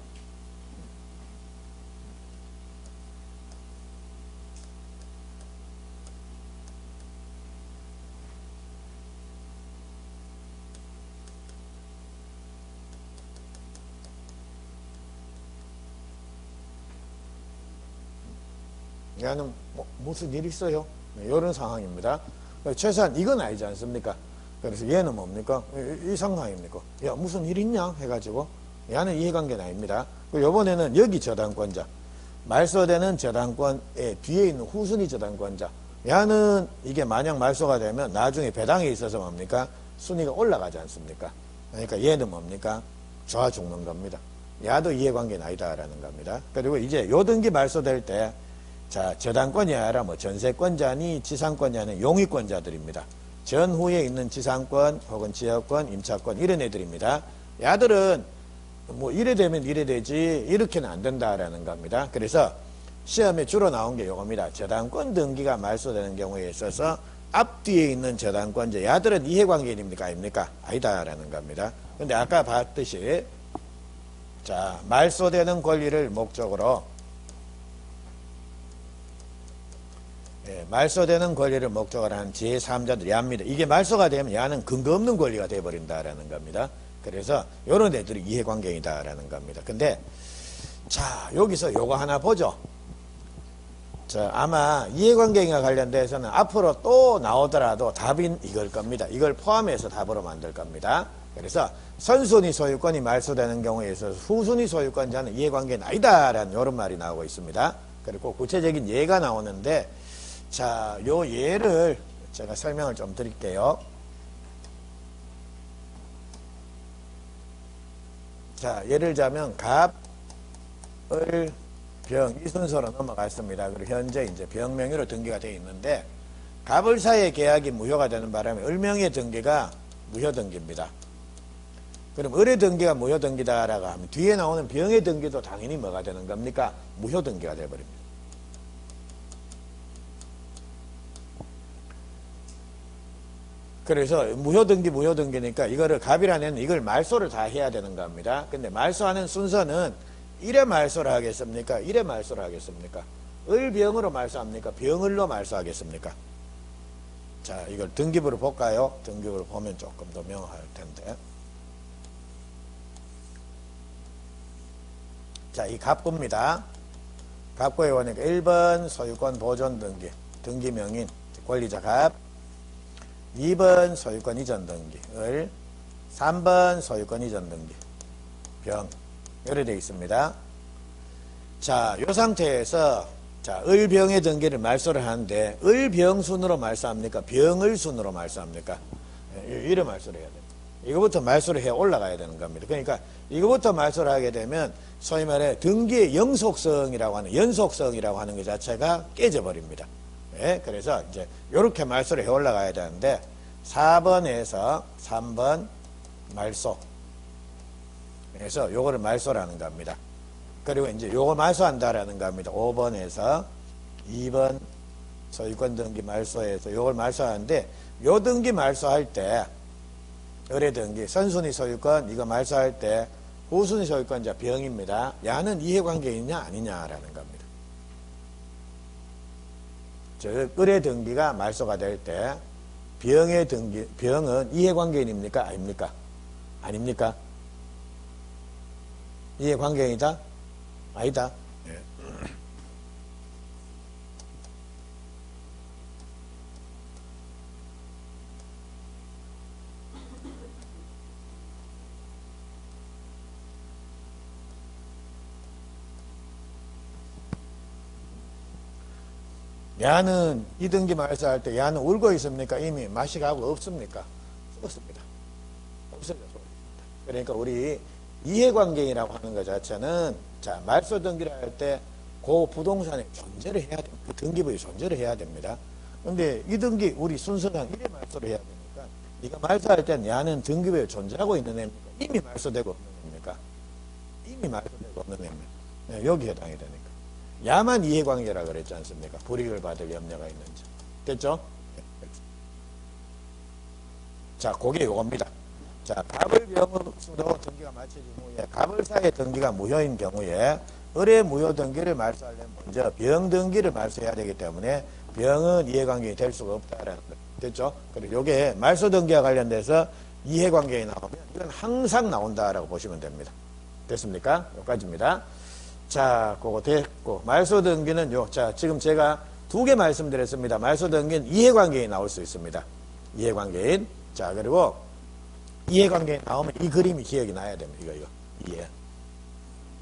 야는 무슨 일 있어요? 네, 이런 상황입니다. 최소한 이건 알지 않습니까? 그래서 얘는 뭡니까? 이 상황입니까? 야, 무슨 일 있냐? 해가지고 야는 이해관계는 아닙니다. 요번에는 여기 저당권자, 말소되는 저당권의 뒤에 있는 후순위 저당권자, 야는 이게 만약 말소가 되면 나중에 배당에 있어서 뭡니까? 순위가 올라가지 않습니까? 그러니까 얘는 뭡니까? 좋아 죽는 겁니다. 야도 이해관계는 아니다라는 겁니다. 그리고 이제 요 등기 말소될 때 자, 저당권이 아니라 뭐 전세권자니 지상권자니 용의권자들입니다. 전후에 있는 지상권 혹은 지역권, 임차권 이런 애들입니다. 야들은 뭐 이래 되면 이래 되지 이렇게는 안 된다라는 겁니다. 그래서 시험에 주로 나온 게 요겁니다. 저당권 등기가 말소되는 경우에 있어서 앞뒤에 있는 저당권자, 야들은 이해관계인입니까? 아닙니까? 아니다라는 겁니다. 근데 아까 봤듯이 자, 말소되는 권리를 목적으로 한 제3자들이 야입니다. 이게 말소가 되면 야는 근거 없는 권리가 되어버린다라는 겁니다. 그래서 이런 애들이 이해관계이다라는 겁니다. 근데 자, 여기서 요거 하나 보죠. 자, 아마 이해관계인과 관련돼서는 앞으로 또 나오더라도 답인 이걸 겁니다. 이걸 포함해서 답으로 만들 겁니다. 그래서 선순위 소유권이 말소되는 경우에 있어서 후순위 소유권자는 이해관계는 아니다라는 이런 말이 나오고 있습니다. 그리고 구체적인 예가 나오는데 자, 요 예를 제가 설명을 좀 드릴게요. 자, 예를 들자면 갑, 을, 병 이 순서로 넘어갔습니다. 그리고 현재 이제 병명의로 등기가 되어 있는데 갑을 사이의 계약이 무효가 되는 바람에 을명의 등기가 무효 등기입니다. 그럼 을의 등기가 무효 등기다라고 하면 뒤에 나오는 병의 등기도 당연히 뭐가 되는 겁니까? 무효 등기가 되어버립니다. 그래서 무효등기니까 이거를 갑이라는 이걸 말소를 다 해야 되는 겁니다. 근데 말소하는 순서는 1회 말소를 하겠습니까? 1회 말소를 하겠습니까? 을병으로 말소합니까? 병을로 말소하겠습니까? 자, 이걸 등기부를 볼까요? 등기부를 보면 조금 더 명확할 텐데. 자, 이 갑구입니다. 갑구에 보니까 1번 소유권 보존 등기, 등기명인, 권리자 갑. 2번 소유권 이전 등기, 을. 3번 소유권 이전 등기, 병. 이렇게 되어 있습니다. 자, 이 상태에서 자, 을병의 등기를 말소를 하는데 을병순으로 말소합니까? 병을순으로 말소합니까? 이래 말소를 해야 돼요. 이거부터 말소를 해 올라가야 되는 겁니다. 그러니까 이거부터 말소를 하게 되면 소위 말해 등기의 영속성이라고 하는 연속성이라고 하는 것 자체가 깨져버립니다. 예, 그래서 이제 이렇게 말소를 해 올라가야 되는데 4번에서 3번 말소. 그래서 요거를 말소라는 겁니다. 그리고 이제 요거 말소한다라는 겁니다. 5번에서 2번 소유권 등기 말소에서 요걸 말소하는데 요 등기 말소할 때 의뢰 등기 선순위 소유권 이거 말소할 때 후순위 소유권자 병입니다. 야는 이해관계 있냐 아니냐라는 겁니다. 을의 등기가 말소가 될 때 병의 등기, 병은 이해관계인입니까? 아닙니까? 아닙니까? 이해관계인이다? 아니다? 예. 야는 이등기 말소할 때 야는 울고 있습니까? 이미 맛이 가고 없습니까? 없습니다. 없어져. 그러니까 우리 이해관계인이라고 하는 것 자체는 자 말소 등기를 할 때 그 부동산에 존재를 해야 됩니다. 그 등기부에 존재를 해야 됩니다. 근데 이 등기 우리 순서상 이래 말소를 해야 되니까 네가 말소할 때는 야는 등기부에 존재하고 있는 애입니까? 이미 말소되고 없는 애입니까? 이미 말소되고 없는 애입니다. 네, 여기 해당이 되니까. 야만 이해관계라 그랬지 않습니까? 불이익을 받을 염려가 있는지. 됐죠? 자, 그게 요겁니다. 자, 갑을병으로 등기가 마쳐진 후에 갑을사의 등기가 무효인 경우에 을의 무효 등기를 말소하려면 먼저 병 등기를 말소해야 되기 때문에 병은 이해관계인이 될 수가 없다라는 거. 됐죠? 그리고 요게 말소 등기와 관련돼서 이해관계인이 나오면 이건 항상 나온다라고 보시면 됩니다. 됐습니까? 여기까지입니다. 자, 그거 됐고 말소 등기는 요. 자, 지금 제가 두 개 말씀드렸습니다. 말소 등기는 이해관계인이 나올 수 있습니다. 이해관계인. 자, 그리고 이해관계인 나오면 이 그림이 기억이 나야 됩니다. 이거. 이해.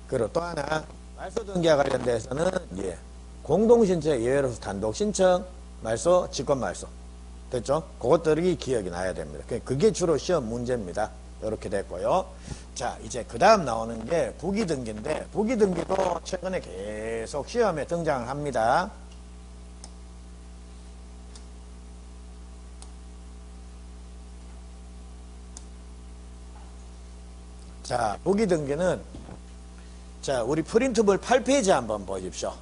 그리고 또 하나 말소 등기와 관련돼서는 예. 공동신청 예외로서 단독신청 말소, 직권말소. 됐죠? 그것들이 기억이 나야 됩니다. 그게 주로 시험 문제입니다. 이렇게 됐고요. 자, 이제 그 다음 나오는 게 부기등기인데 부기등기도 최근에 계속 시험에 등장을 합니다. 자, 부기등기는 자, 우리 프린트볼 8페이지 한번 보십시오.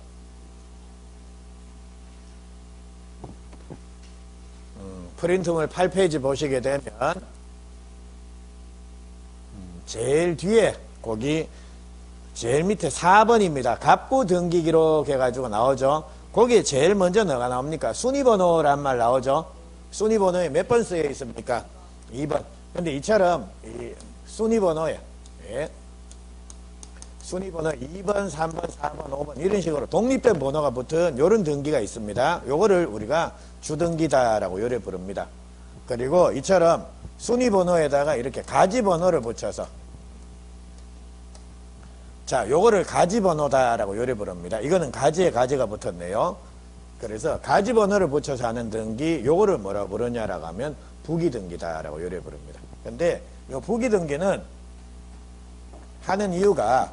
프린트볼 8페이지 보시게 되면 제일 뒤에 거기 제일 밑에 4번입니다. 갑부 등기 기록 해가지고 나오죠. 거기에 제일 먼저 뭐가 나옵니까? 순위번호란 말 나오죠. 순위번호에 몇 번 쓰여 있습니까? 2번. 근데 이처럼 이 순위번호에 예. 순위번호 2번, 3번, 4번, 5번 이런 식으로 독립된 번호가 붙은 이런 등기가 있습니다. 요거를 우리가 주등기다라고 요래 부릅니다. 그리고 이처럼 순위번호에다가 이렇게 가지번호를 붙여서 자, 요거를 가지번호다라고 요래 부릅니다. 이거는 가지에 가지가 붙었네요. 그래서 가지번호를 붙여서 하는 등기 요거를 뭐라고 부르냐라고 하면 부기등기다라고 요래 부릅니다. 근데 요 부기등기는 하는 이유가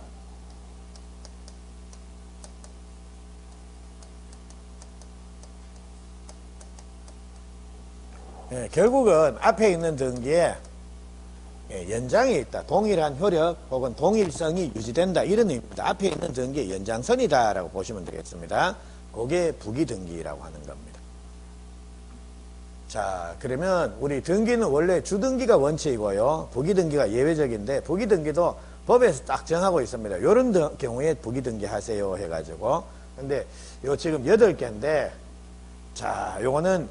예, 결국은 앞에 있는 등기에 예, 연장이 있다. 동일한 효력 혹은 동일성이 유지된다. 이런 의미입니다. 앞에 있는 등기의 연장선이다 라고 보시면 되겠습니다. 그게 부기등기라고 하는 겁니다. 자, 그러면 우리 등기는 원래 주등기가 원칙이고요. 부기등기가 예외적인데 부기등기도 법에서 딱 정하고 있습니다. 이런 경우에 부기등기 하세요 해가지고. 근데 요 지금 8개인데 자, 요거는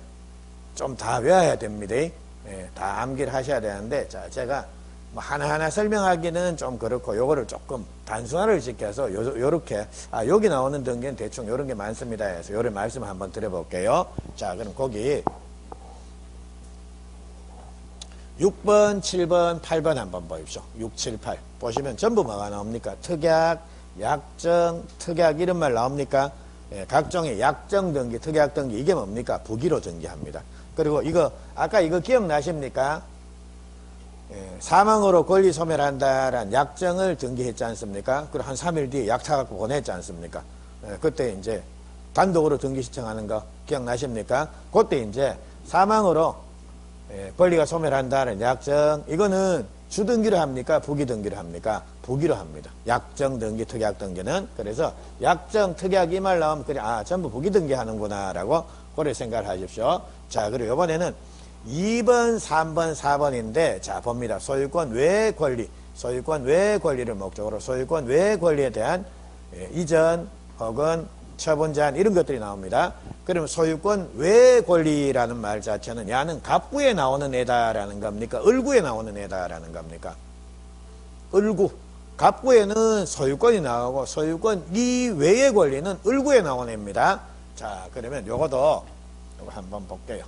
좀 다 외워야 됩니다. 예, 다 암기를 하셔야 되는데, 자, 제가 뭐 하나하나 설명하기는 좀 그렇고, 요거를 조금 단순화를 시켜서, 요렇게, 아, 여기 나오는 등기는 대충 요런 게 많습니다 해서, 요런 말씀 한번 드려볼게요. 자, 그럼 거기, 6번, 7번, 8번 한번 보십시오. 6, 7, 8. 보시면 전부 뭐가 나옵니까? 특약, 약정, 특약 이런 말 나옵니까? 예, 각종의 약정 등기, 특약 등기, 이게 뭡니까? 부기로 등기합니다. 그리고 이거, 아까 이거 기억나십니까? 예, 사망으로 권리 소멸한다라는 약정을 등기했지 않습니까? 그리고 한 3일 뒤에 약차 갖고 보냈지 않습니까? 예, 그때 이제 단독으로 등기 신청하는 거 기억나십니까? 그때 이제 사망으로 예, 권리가 소멸한다는 약정, 이거는 주등기로 합니까? 부기등기로 합니까? 부기로 합니다. 약정 등기, 특약 등기는. 그래서 약정, 특약 이 말 나오면 그냥 아, 전부 부기등기 하는구나 라고 그렇게 생각을 하십시오. 자, 그리고 이번에는 2번, 3번, 4번인데 자, 봅니다. 소유권 외 권리, 소유권 외 권리를 목적으로 소유권 외 권리에 대한 예, 이전 혹은 처분 제한 이런 것들이 나옵니다. 그러면 소유권 외 권리라는 말 자체는 야는 갑구에 나오는 애다라는 겁니까? 을구에 나오는 애다라는 겁니까? 을구. 갑구에는 소유권이 나오고 소유권 이외의 권리는 을구에 나오는 애입니다. 자, 그러면 요거 한번 볼게요.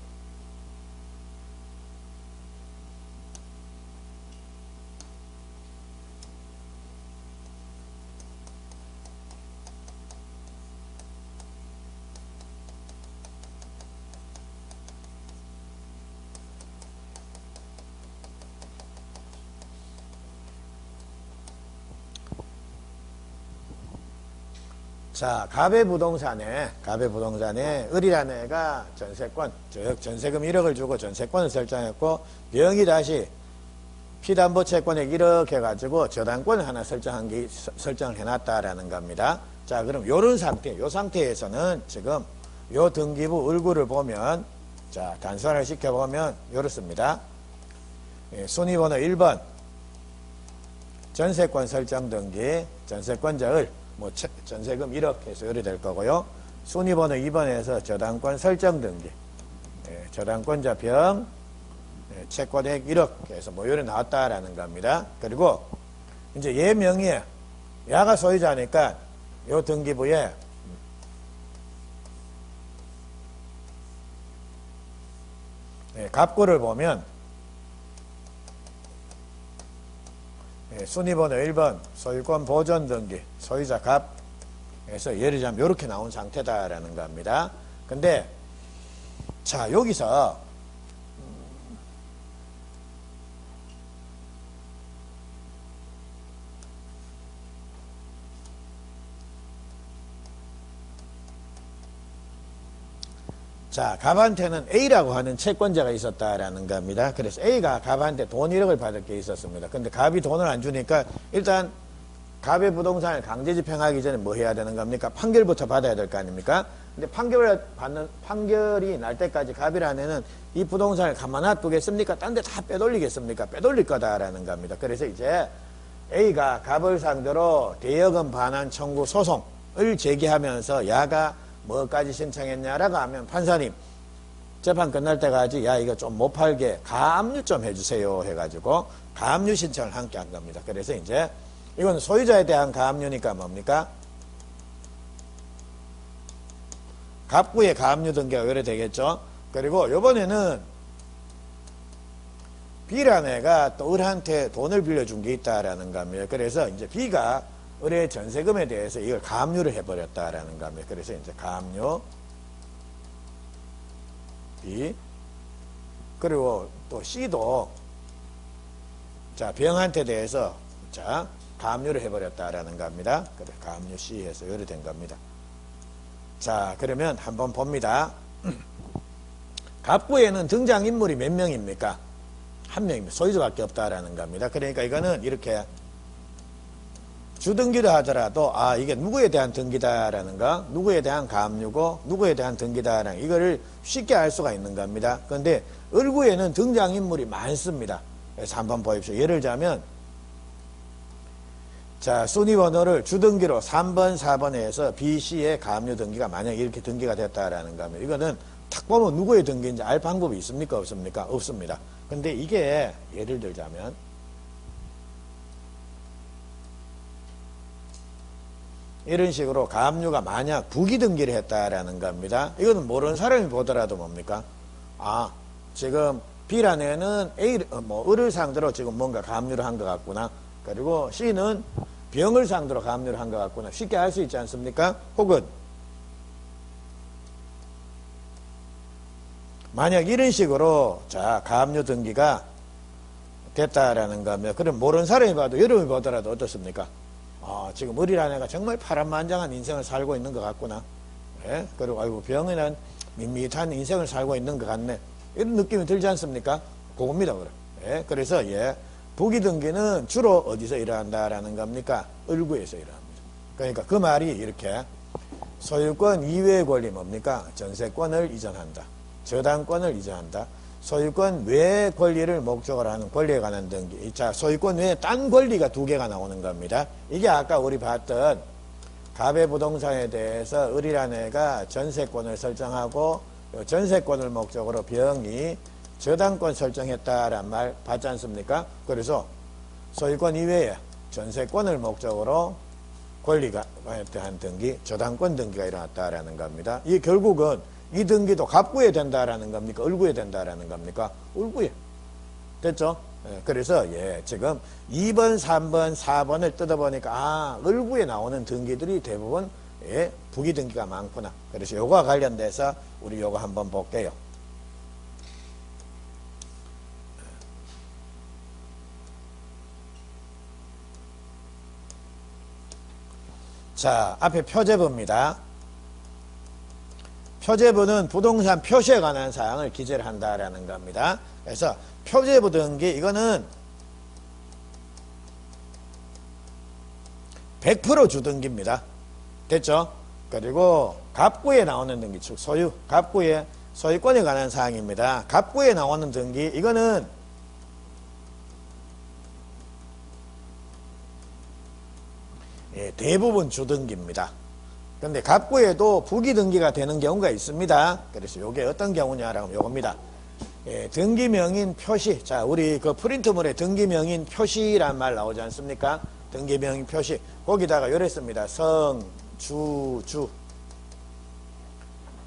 자, 갑의 부동산에 을이라는 애가 전세권, 즉 전세금 1억을 주고 전세권을 설정했고, 병이 다시 피담보 채권액 1억 해가지고 저당권을 하나 설정을 해놨다라는 겁니다. 자, 그럼 요런 상태, 요 상태에서는 지금 요 등기부 을구를 보면, 자, 단순화를 시켜보면 요렇습니다. 예, 순위번호 1번 전세권 설정 등기, 전세권자 을, 뭐 전세금 1억 해서 요리 될 거고요. 순위번호 2번에서 저당권 설정 등기, 예, 저당권자 병, 예, 채권액 1억 해서 뭐 요리 나왔다라는 겁니다. 그리고 이제 얘 명의에 야가 소유자니까 요 등기부에 예, 갑구를 보면 예, 순위번호 1번 소유권 보존 등기 소유자 갑에서 예를 들자면 이렇게 나온 상태다라는 겁니다. 근데 자, 여기서 자, 갑한테는 A라고 하는 채권자가 있었다라는 겁니다. 그래서 A가 갑한테 돈 1억을 받을 게 있었습니다. 근데 갑이 돈을 안 주니까 일단 갑의 부동산을 강제 집행하기 전에 뭐 해야 되는 겁니까? 판결부터 받아야 될 거 아닙니까? 근데 판결이 날 때까지 갑이라는 애는 이 부동산을 가만 놔두겠습니까? 딴 데 다 빼돌리겠습니까? 빼돌릴 거다라는 겁니다. 그래서 이제 A가 갑을 상대로 대여금 반환 청구 소송을 제기하면서 야가 뭐까지 신청했냐라고 하면 판사님 재판 끝날 때까지 야 이거 좀 못 팔게 가압류 좀 해주세요 해가지고 가압류 신청을 함께 한 겁니다. 그래서 이제 이건 소유자에 대한 가압류니까 뭡니까? 갑구의 가압류 등기가 의뢰 되겠죠. 그리고 요번에는 B라는 애가 또 을한테 돈을 빌려준 게 있다라는 겁니다. 그래서 이제 B가 을의 전세금에 대해서 이걸 가압류를 해버렸다라는 겁니다. 그래서 이제 가압류 B, 그리고 또 C도 자, 병한테 대해서 자, 가압류를 해버렸다라는 겁니다. 그래, 가압류 C 해서 요리된 겁니다. 자, 그러면 한번 봅니다. 갑구에는 등장인물이 몇 명입니까? 한 명입니다. 소유자밖에 없다라는 겁니다. 그러니까 이거는 이렇게 주등기를 하더라도 아 이게 누구에 대한 등기다라는 거, 누구에 대한 가압류고 누구에 대한 등기다라는 이거를 쉽게 알 수가 있는 겁니다. 그런데 을구에는 등장인물이 많습니다. 그래서 한번 보십시오. 예를 들자면 자, 순위번호를 주등기로 3번, 4번에 해서 B, C의 가압류 등기가 만약 이렇게 등기가 됐다라는 거면 이거는 딱 보면 누구의 등기인지 알 방법이 있습니까? 없습니까? 없습니다. 근데 이게 예를 들자면 이런 식으로 가압류가 만약 부기 등기를 했다라는 겁니다. 이거는 모르는 사람이 보더라도 뭡니까? 아, 지금 B라는 애는 A, 을을 상대로 지금 뭔가 가압류를 한 것 같구나. 그리고 C는 병을 상대로 가압류를 한 것 같구나. 쉽게 알 수 있지 않습니까? 혹은 만약 이런 식으로 자, 가압류 등기가 됐다라는 거면 그럼 모르는 사람이 봐도 여러분이 보더라도 어떻습니까? 지금 을이라는 애가 정말 파란만장한 인생을 살고 있는 것 같구나. 예? 그리고 아이고 병에는 밋밋한 인생을 살고 있는 것 같네. 이런 느낌이 들지 않습니까? 그겁니다. 그래. 예? 그래서 예, 부기 등기는 주로 어디서 일어난다라는 겁니까? 을구에서 일어납니다. 그러니까 그 말이 이렇게 소유권 이외의 권리 뭡니까? 전세권을 이전한다. 저당권을 이전한다. 소유권 외의 권리를 목적으로 하는 권리에 관한 등기. 자, 소유권 외에 딴 권리가 두 개가 나오는 겁니다. 이게 아까 우리 봤던 갑의 부동산에 대해서 을이라는 애가 전세권을 설정하고 전세권을 목적으로 병이 저당권 설정했다란 말 봤지 않습니까? 그래서 소유권 이외에 전세권을 목적으로 권리가 대한 등기, 저당권 등기가 일어났다라는 겁니다. 이 결국은 이 등기도 갑구에 된다라는 겁니까? 을구에 된다라는 겁니까? 을구에. 됐죠? 그래서 지금 2번, 3번, 4번을 뜯어보니까 을구에 나오는 등기들이 대부분 부기 등기가 많구나. 그래서 요거와 관련돼서 우리 요거 한번 볼게요. 자, 앞에 표제부입니다. 표제부는 부동산 표시에 관한 사항을 기재를 한다라는 겁니다. 그래서 표제부 등기 이거는 100% 주등기입니다. 됐죠? 그리고 갑구에 나오는 등기, 즉 소유, 갑구의 소유권에 관한 사항입니다. 갑구에 나오는 등기 이거는 대부분 주등기입니다. 근데 갑구에도 부기등기가 되는 경우가 있습니다. 그래서 이게 어떤 경우냐라고 하면 요겁니다. 등기명인 표시. 자, 우리 그 프린트물에 등기명인 표시란 말 나오지 않습니까? 등기명인 표시. 거기다가 요랬습니다. 성, 주.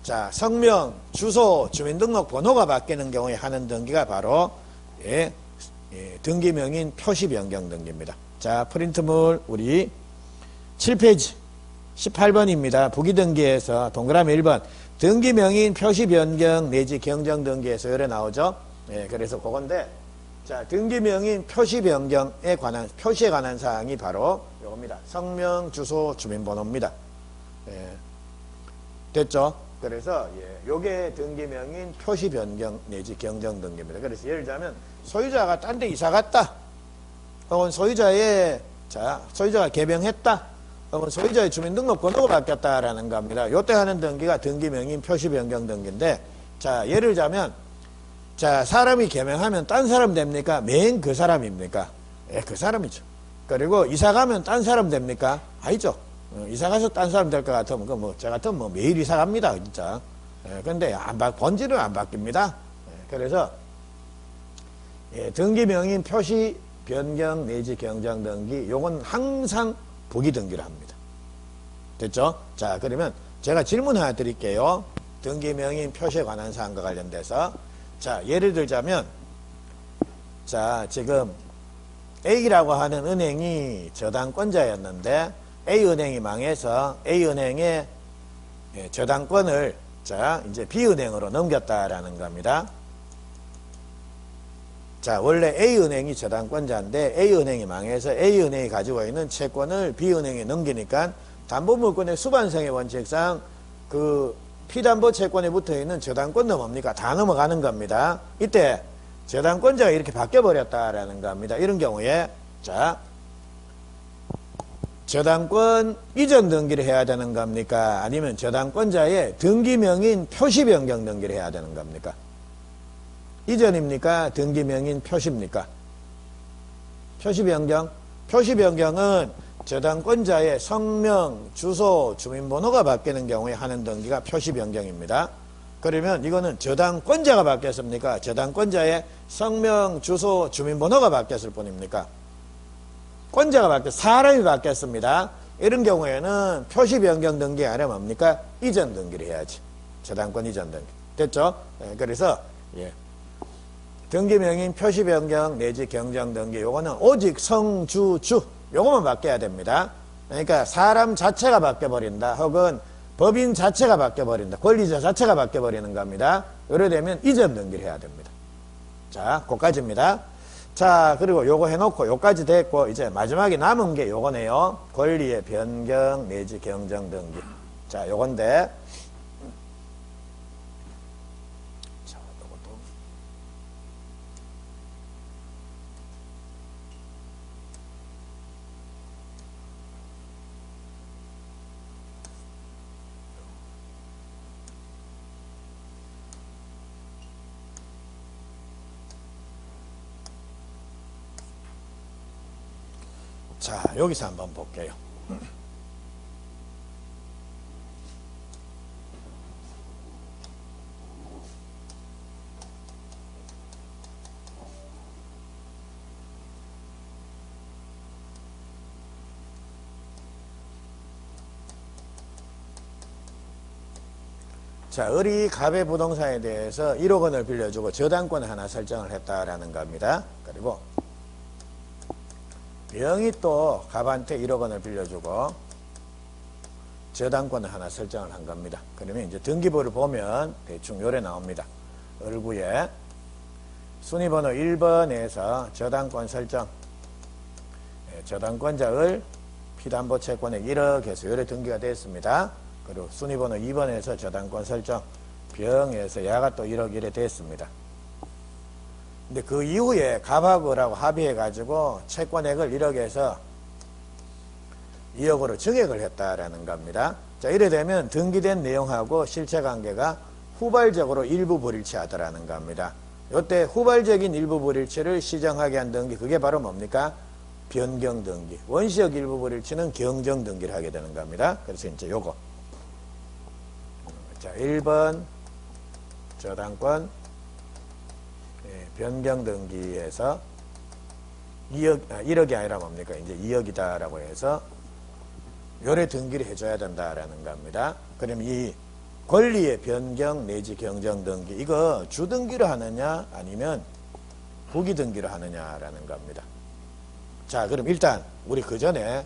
자, 성명, 주소, 주민등록번호가 바뀌는 경우에 하는 등기가 바로 등기명인 표시 변경 등기입니다. 자, 프린트물 우리 7페이지 18번입니다. 부기등기에서 동그라미 1번 등기명인 표시 변경 내지 경정 등기에서 요래 나오죠. 그래서 그건데 자, 등기명인 표시 변경에 관한 표시에 관한 사항이 바로 요겁니다. 성명, 주소, 주민번호입니다. 됐죠? 그래서 요게 등기명인 표시 변경 내지 경정 등기입니다. 그래서 예를 들자면 소유자가 딴 데 이사 갔다. 혹은 소유자가 개병했다. 혹은 소유자의 주민등록번호가 바뀌었다라는 겁니다. 요때 하는 등기가 등기명인 표시 변경 등기인데, 자, 예를 들자면, 자, 사람이 개명하면 딴 사람 됩니까? 맨 그 사람입니까? 그 사람이죠. 그리고 이사 가면 딴 사람 됩니까? 아니죠. 이사 가서 딴 사람 될 것 같으면, 저 같으면 매일 이사 갑니다, 진짜. 근데 본질은 안 바뀝니다. 그래서, 등기명인 표시 변경 내지 경정 등기, 요건 항상 부기 등기를 합니다. 됐죠? 자, 그러면 제가 질문 하나 드릴게요. 등기명인 표시에 관한 사항과 관련돼서. 자, 예를 들자면, 자, 지금 A라고 하는 은행이 저당권자였는데, A은행이 망해서 A은행의 저당권을, 자, 이제 B은행으로 넘겼다라는 겁니다. 자, 원래 A은행이 저당권자인데 A은행이 망해서 A은행이 가지고 있는 채권을 B은행에 넘기니까 담보물권의 수반성의 원칙상 그 피담보 채권에 붙어있는 저당권도 뭡니까? 다 넘어가는 겁니다. 이때 저당권자가 이렇게 바뀌어버렸다라는 겁니다. 이런 경우에 자, 저당권 이전 등기를 해야 되는 겁니까? 아니면 저당권자의 등기명인 표시 변경 등기를 해야 되는 겁니까? 이전입니까? 등기명인 표시입니까? 표시 변경? 표시 변경은 저당권자의 성명, 주소, 주민번호가 바뀌는 경우에 하는 등기가 표시 변경입니다. 그러면 이거는 저당권자가 바뀌었습니까? 저당권자의 성명, 주소, 주민번호가 바뀌었을 뿐입니까? 권자가 사람이 바뀌었습니다. 이런 경우에는 표시 변경 등기가 아니라 뭡니까? 이전 등기를 해야지. 저당권 이전 등기. 됐죠? 그래서 등기명인 표시 변경 내지 경정 등기 요거는 오직 성, 주 요거만 바뀌어야 됩니다. 그러니까 사람 자체가 바뀌어버린다 혹은 법인 자체가 바뀌어버린다 권리자 자체가 바뀌어버리는 겁니다. 요래 되면 이전 등기를 해야 됩니다. 자, 그까지입니다. 자, 그리고 요거 해놓고 요까지 됐고 이제 마지막에 남은 게 요거네요. 권리의 변경 내지 경정 등기. 자, 요건데 자, 여기서 한번 볼게요. 자, 을이 갑의 부동산에 대해서 1억 원을 빌려주고 저당권을 하나 설정을 했다라는 겁니다. 그리고 병이 또 갑한테 1억 원을 빌려주고 저당권을 하나 설정을 한 겁니다. 그러면 이제 등기부를 보면 대충 요래 나옵니다. 을구에 순위번호 1번에서 저당권 설정, 저당권자 을, 피담보 채권액 1억 해서 요래 등기가 됐습니다. 그리고 순위번호 2번에서 저당권 설정, 병에서 야가 또 1억 이래 됐습니다. 근데 그 이후에 갑하고 을하고 합의해가지고 채권액을 1억에서 2억으로 증액을 했다라는 겁니다. 자, 이래 되면 등기된 내용하고 실체관계가 후발적으로 일부 불일치하더라는 겁니다. 이때 후발적인 일부 불일치를 시정하게 한 등기, 그게 바로 뭡니까? 변경 등기. 원시적 일부 불일치는 경정 등기를 하게 되는 겁니다. 그래서 이제 요거. 자, 1번 저당권 변경 등기에서 1억이 아니라 뭡니까? 이제 2억이다라고 해서 요래 등기를 해줘야 된다라는 겁니다. 그럼 이 권리의 변경 내지 경정 등기, 이거 주등기로 하느냐 아니면 부기등기로 하느냐라는 겁니다. 자, 그럼 일단 우리 그 전에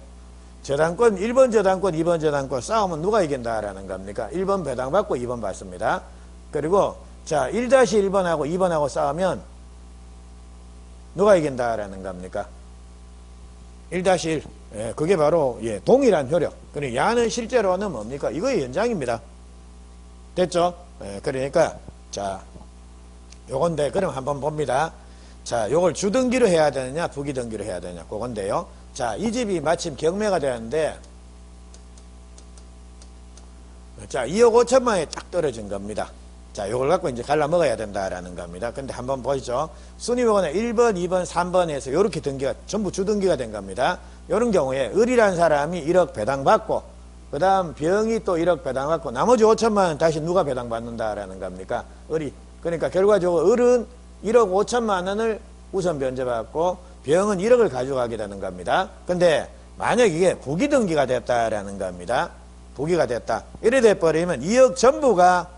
저당권 1번 저당권 2번 저당권 싸우면 누가 이긴다라는 겁니까? 1번 배당받고 2번 받습니다. 그리고 자, 1-1번하고 2번하고 싸우면 누가 이긴다라는 겁니까? 1-1. 예, 그게 바로 동일한 효력. 그러니까 야는 실제로는 뭡니까? 이거의 연장입니다. 됐죠? 예, 그러니까 자, 요건데 그럼 한번 봅니다. 자, 요걸 주등기로 해야 되느냐 부기등기로 해야 되느냐 그건데요. 자, 이 집이 마침 경매가 되는데 자, 2억 5천만 원이 딱 떨어진 겁니다. 자, 요걸 갖고 이제 갈라 먹어야 된다라는 겁니다. 근데 한번 보시죠. 순위번호 1번, 2번, 3번에서 요렇게 등기가 전부 주등기가 된 겁니다. 요런 경우에 을이라는 사람이 1억 배당받고 그 다음 병이 또 1억 배당받고 나머지 5천만 원 다시 누가 배당받는다라는 겁니까? 을이. 그러니까 결과적으로 을은 1억 5천만 원을 우선 변제받고 병은 1억을 가져가게 되는 겁니다. 근데 만약 이게 부기등기가 됐다라는 겁니다. 부기가 됐다. 이래 돼버리면 2억 전부가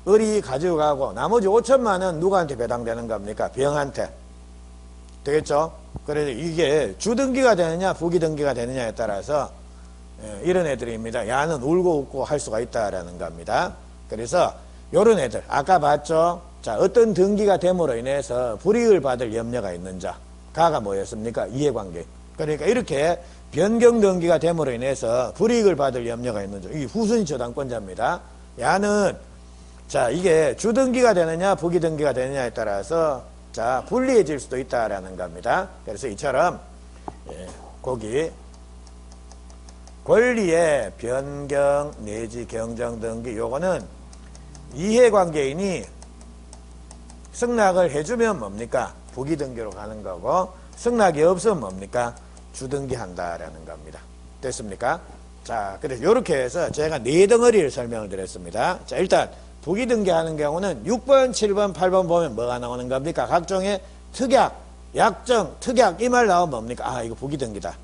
을이 가져가고 나머지 5천만 원 누구한테 배당되는 겁니까? 병한테. 되겠죠? 그래서 이게 주등기가 되느냐 부기등기가 되느냐에 따라서 이런 애들입니다. 야는 울고 웃고 할 수가 있다라는 겁니다. 그래서 요런 애들 아까 봤죠? 자, 어떤 등기가 됨으로 인해서 불이익을 받을 염려가 있는 자, 가가 뭐였습니까? 이해관계. 그러니까 이렇게 변경 등기가 됨으로 인해서 불이익을 받을 염려가 있는 자, 이 후순위 저당권자입니다. 야는 자, 이게 주등기가 되느냐 부기등기가 되느냐에 따라서 자, 불리해질 수도 있다라는 겁니다. 그래서 이처럼 거기 권리의 변경 내지 경정 등기, 요거는 이해관계인이 승낙을 해주면 뭡니까? 부기등기로 가는 거고, 승낙이 없으면 뭡니까? 주등기 한다라는 겁니다. 됐습니까? 자, 그래서 이렇게 해서 제가 4덩어리를 설명을 드렸습니다. 자, 일단 부기등기 하는 경우는 6번, 7번, 8번 보면 뭐가 나오는 겁니까? 각종의 특약, 약정, 특약 이 말 나오면 뭡니까? 아, 이거 부기등기다.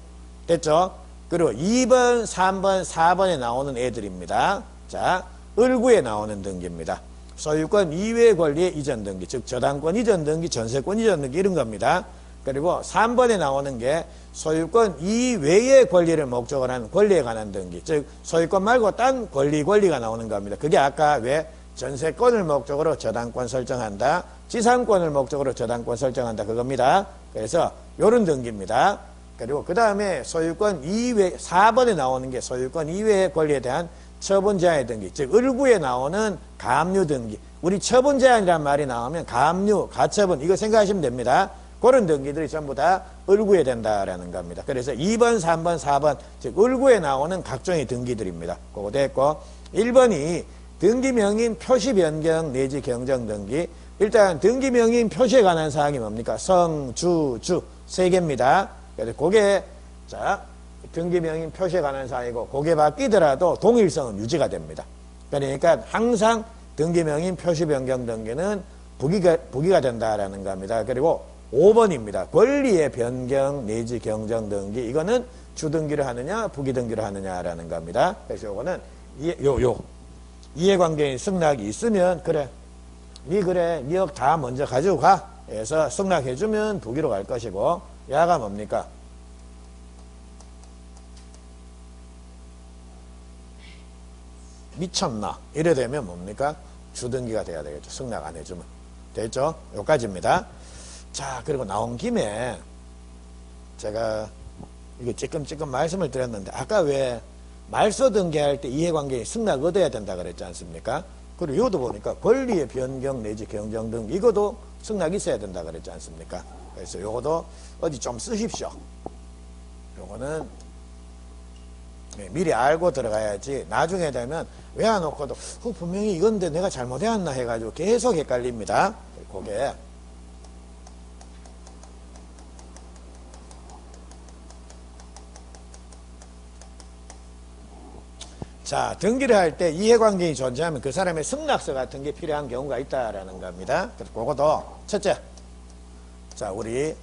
됐죠? 그리고 2번, 3번, 4번에 나오는 애들입니다. 자, 을구에 나오는 등기입니다. 소유권 이외의 권리의 이전 등기, 즉 저당권 이전 등기, 전세권 이전 등기 이런 겁니다. 그리고 3번에 나오는 게 소유권 이외의 권리를 목적으로 하는 권리에 관한 등기, 즉 소유권 말고 딴 권리가 나오는 겁니다. 그게 아까 왜 전세권을 목적으로 저당권 설정한다, 지상권을 목적으로 저당권 설정한다 그겁니다. 그래서 요런 등기입니다. 그리고 그 다음에 소유권 이외 4번에 나오는 게 소유권 이외의 권리에 대한 처분 제한의 등기, 즉 을구에 나오는 가압류 등기. 우리 처분 제한이란 말이 나오면 가압류, 가처분 이거 생각하시면 됩니다. 그런 등기들이 전부 다 을구에 된다라는 겁니다. 그래서 2번, 3번, 4번 즉 을구에 나오는 각종의 등기들입니다. 그거 됐고 1번이 등기명인 표시 변경 내지 경정 등기. 일단 등기명인 표시에 관한 사항이 뭡니까? 성, 주, 주 세 개입니다. 그래서 그게 자 등기명인 표시에 관한 사항이고 그게 바뀌더라도 동일성은 유지가 됩니다. 그러니까 항상 등기명인 표시 변경 등기는 부기가 된다라는 겁니다. 그리고 5번입니다. 권리의 변경 내지 경정 등기. 이거는 주등기를 하느냐 부기등기를 하느냐라는 겁니다. 그래서 요거는 이해관계인 승낙이 있으면 그래 니 니역 다 먼저 가지고 가 해서 승낙해주면 부기로 갈 것이고 야가 뭡니까? 미쳤나? 이래 되면 뭡니까? 주등기가 돼야 되겠죠. 승낙 안 해주면. 됐죠? 여기까지입니다. 자, 그리고 나온 김에 제가 이거 찔끔찔끔 말씀을 드렸는데 아까 왜 말소 등기할 때 이해관계인 승낙 얻어야 된다 그랬지 않습니까? 그리고 이것도 보니까 권리의 변경 내지 경정 등 이것도 승낙이 있어야 된다 그랬지 않습니까? 그래서 요것도 어디 좀 쓰십시오. 요거는 미리 알고 들어가야지 나중에 되면 외워놓고도 분명히 이건데 내가 잘못해왔나 해가지고 계속 헷갈립니다. 그게 자, 등기를 할 때 이해관계인이 존재하면 그 사람의 승낙서 같은 게 필요한 경우가 있다라는 겁니다. 그래서 그것도 첫째, 자, 우리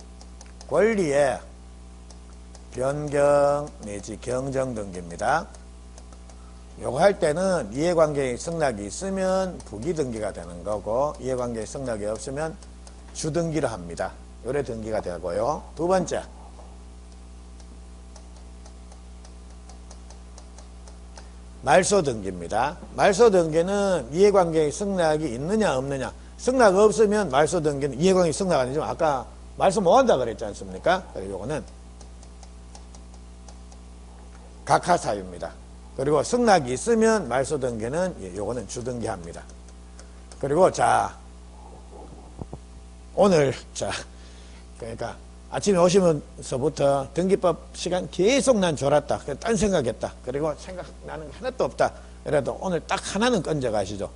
권리의 변경 내지 경정 등기입니다. 요거 할 때는 이해관계인 승낙이 있으면 부기등기가 되는 거고 이해관계인 승낙이 없으면 주등기를 합니다. 요래 등기가 되고요. 두 번째, 말소 등기입니다. 말소 등기는 이해관계인 승낙이 있느냐 없느냐. 승낙 없으면 말소 등기는 이해관계인 승낙 아니지만 아까 말소 못 한다 그랬지 않습니까? 그리고 요거는 각하사유입니다. 그리고 승낙이 있으면 말소 등기는 요거는 주등기 합니다. 그리고 자 오늘 자 그러니까 아침에 오시면서부터 등기법 시간 계속 난 졸았다. 딴 생각했다. 그리고 생각나는 게 하나도 없다. 그래도 오늘 딱 하나는 건져 가시죠.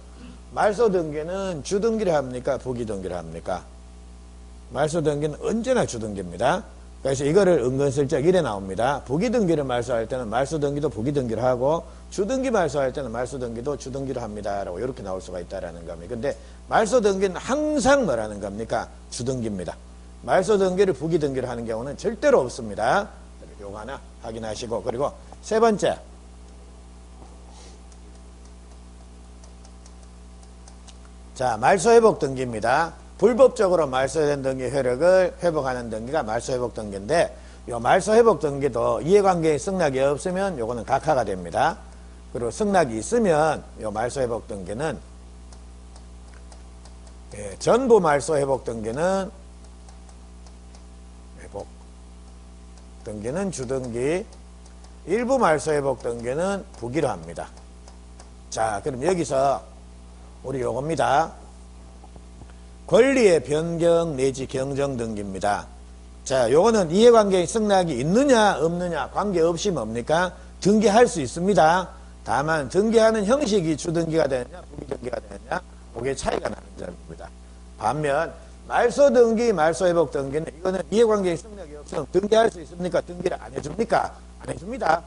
말소 등기는 주등기를 합니까? 부기등기를 합니까? 말소 등기는 언제나 주등기입니다. 그래서 이거를 은근슬쩍 이래 나옵니다. 부기등기를 말소할 때는 말소 등기도 부기등기를 하고 주등기 말소할 때는 말소 등기도 주등기를 합니다. 라고 이렇게 나올 수가 있다라는 겁니다. 근데 말소 등기는 항상 뭐라는 겁니까? 주등기입니다. 말소 등기를 부기 등기를 하는 경우는 절대로 없습니다. 요거 하나 확인하시고 그리고 세 번째 자 말소 회복 등기입니다. 불법적으로 말소된 등기 효력을 회복하는 등기가 말소 회복 등기인데 요 말소 회복 등기도 이해관계인 승낙이 없으면 요거는 각하가 됩니다. 그리고 승낙이 있으면 요 말소 회복 등기는 전부 말소 회복 등기는 등기는 주등기, 일부 말소 회복 등기는 부기로 합니다. 자, 그럼 여기서 우리 요겁니다. 권리의 변경 내지 경정 등기입니다. 자, 요거는 이해관계인 승낙이 있느냐 없느냐 관계없이 뭡니까? 등기할 수 있습니다. 다만 등기하는 형식이 주등기가 되느냐 부기등기가 되느냐 그게 차이가 나는 점입니다. 반면 말소 등기, 말소 회복 등기는 이거는 이해관계인 승낙이 없으면 등기할 수 있습니까? 등기를 안 해줍니까? 안 해줍니다.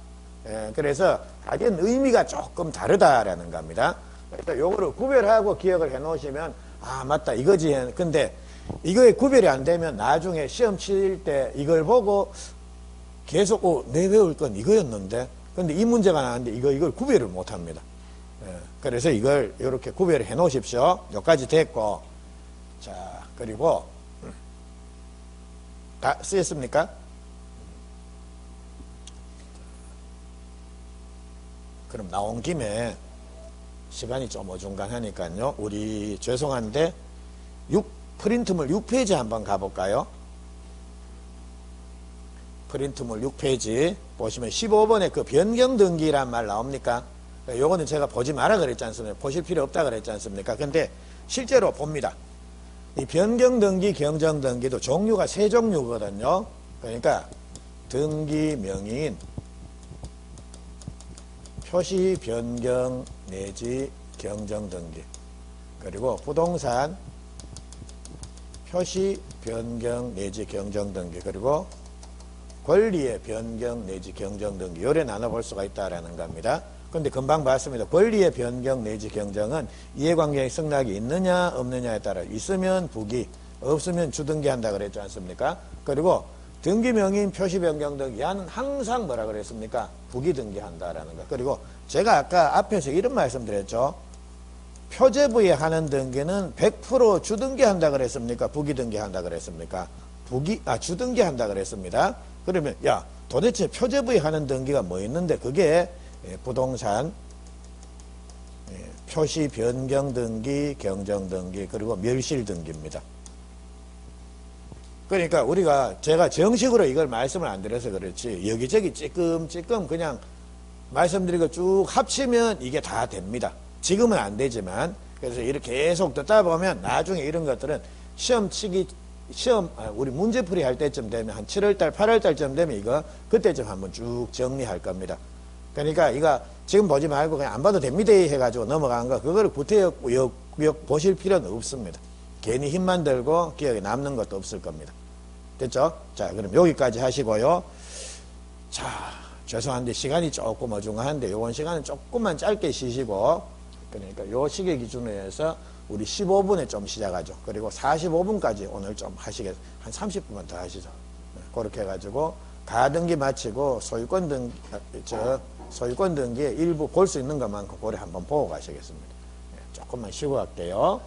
그래서 가진 의미가 조금 다르다라는 겁니다. 그래서 요거를 구별하고 기억을 해 놓으시면 아 맞다 이거지. 근데 이거에 구별이 안 되면 나중에 시험 칠 때 이걸 보고 계속 내 외울 건 이거였는데 근데 이 문제가 나왔는데 이걸 구별을 못 합니다. 그래서 이걸 이렇게 구별해 놓으십시오. 여기까지 됐고 자 그리고 다 쓰였습니까? 그럼 나온 김에 시간이 좀 어중간하니까요. 우리 죄송한데 프린트물 6페이지 한번 가볼까요? 프린트물 6페이지 보시면 15번에 그 변경등기란 말 나옵니까? 요거는 제가 보지 마라 그랬지 않습니까? 보실 필요 없다 그랬지 않습니까? 근데 실제로 봅니다. 이 변경등기, 경정등기도 종류가 세 종류거든요. 그러니까 등기 명의인, 표시 변경 내지 경정등기, 그리고 부동산 표시 변경 내지 경정등기, 그리고 권리의 변경 내지 경정등기 요래 나눠볼 수가 있다라는 겁니다. 근데 금방 봤습니다. 권리의 변경 내지 경정은 이해관계의 승낙이 있느냐 없느냐에 따라 있으면 부기, 없으면 주등기 한다 그랬지 않습니까? 그리고 등기 명의인 표시 변경 등기 야는 항상 뭐라 그랬습니까? 부기 등기 한다라는 거. 그리고 제가 아까 앞에서 이런 말씀 드렸죠. 표제부에 하는 등기는 100% 주등기 한다 그랬습니까? 부기등기 한다 그랬습니까? 주등기 한다 그랬습니다. 그러면, 야, 도대체 표제부에 하는 등기가 뭐 있는데, 그게 부동산, 표시 변경 등기, 경정 등기, 그리고 멸실 등기입니다. 그러니까 제가 정식으로 이걸 말씀을 안 드려서 그렇지, 여기저기 찌끔찌끔 그냥 말씀드리고 쭉 합치면 이게 다 됩니다. 지금은 안 되지만, 그래서 이렇게 계속 듣다 보면 나중에 이런 것들은 우리 문제풀이 할 때쯤 되면 한 7월달, 8월달쯤 되면 그때쯤 한번 쭉 정리할 겁니다. 그러니까 이거 지금 보지 말고 그냥 안 봐도 됩니다 해가지고 넘어간 거, 그거를 구태역 보실 필요는 없습니다. 괜히 힘만 들고 기억에 남는 것도 없을 겁니다. 됐죠? 자, 그럼 여기까지 하시고요. 자, 죄송한데 시간이 조금 어중한데 요번 시간은 조금만 짧게 쉬시고, 그러니까 요 시계 기준으로 해서 우리 15분에 좀 시작하죠. 그리고 45분까지 오늘 좀 한 30분만 더 하시죠. 그렇게 해가지고 가등기 마치고 소유권 등기에 일부 볼 수 있는 것만큼 고려 한번 보고 가시겠습니다. 조금만 쉬고 갈게요.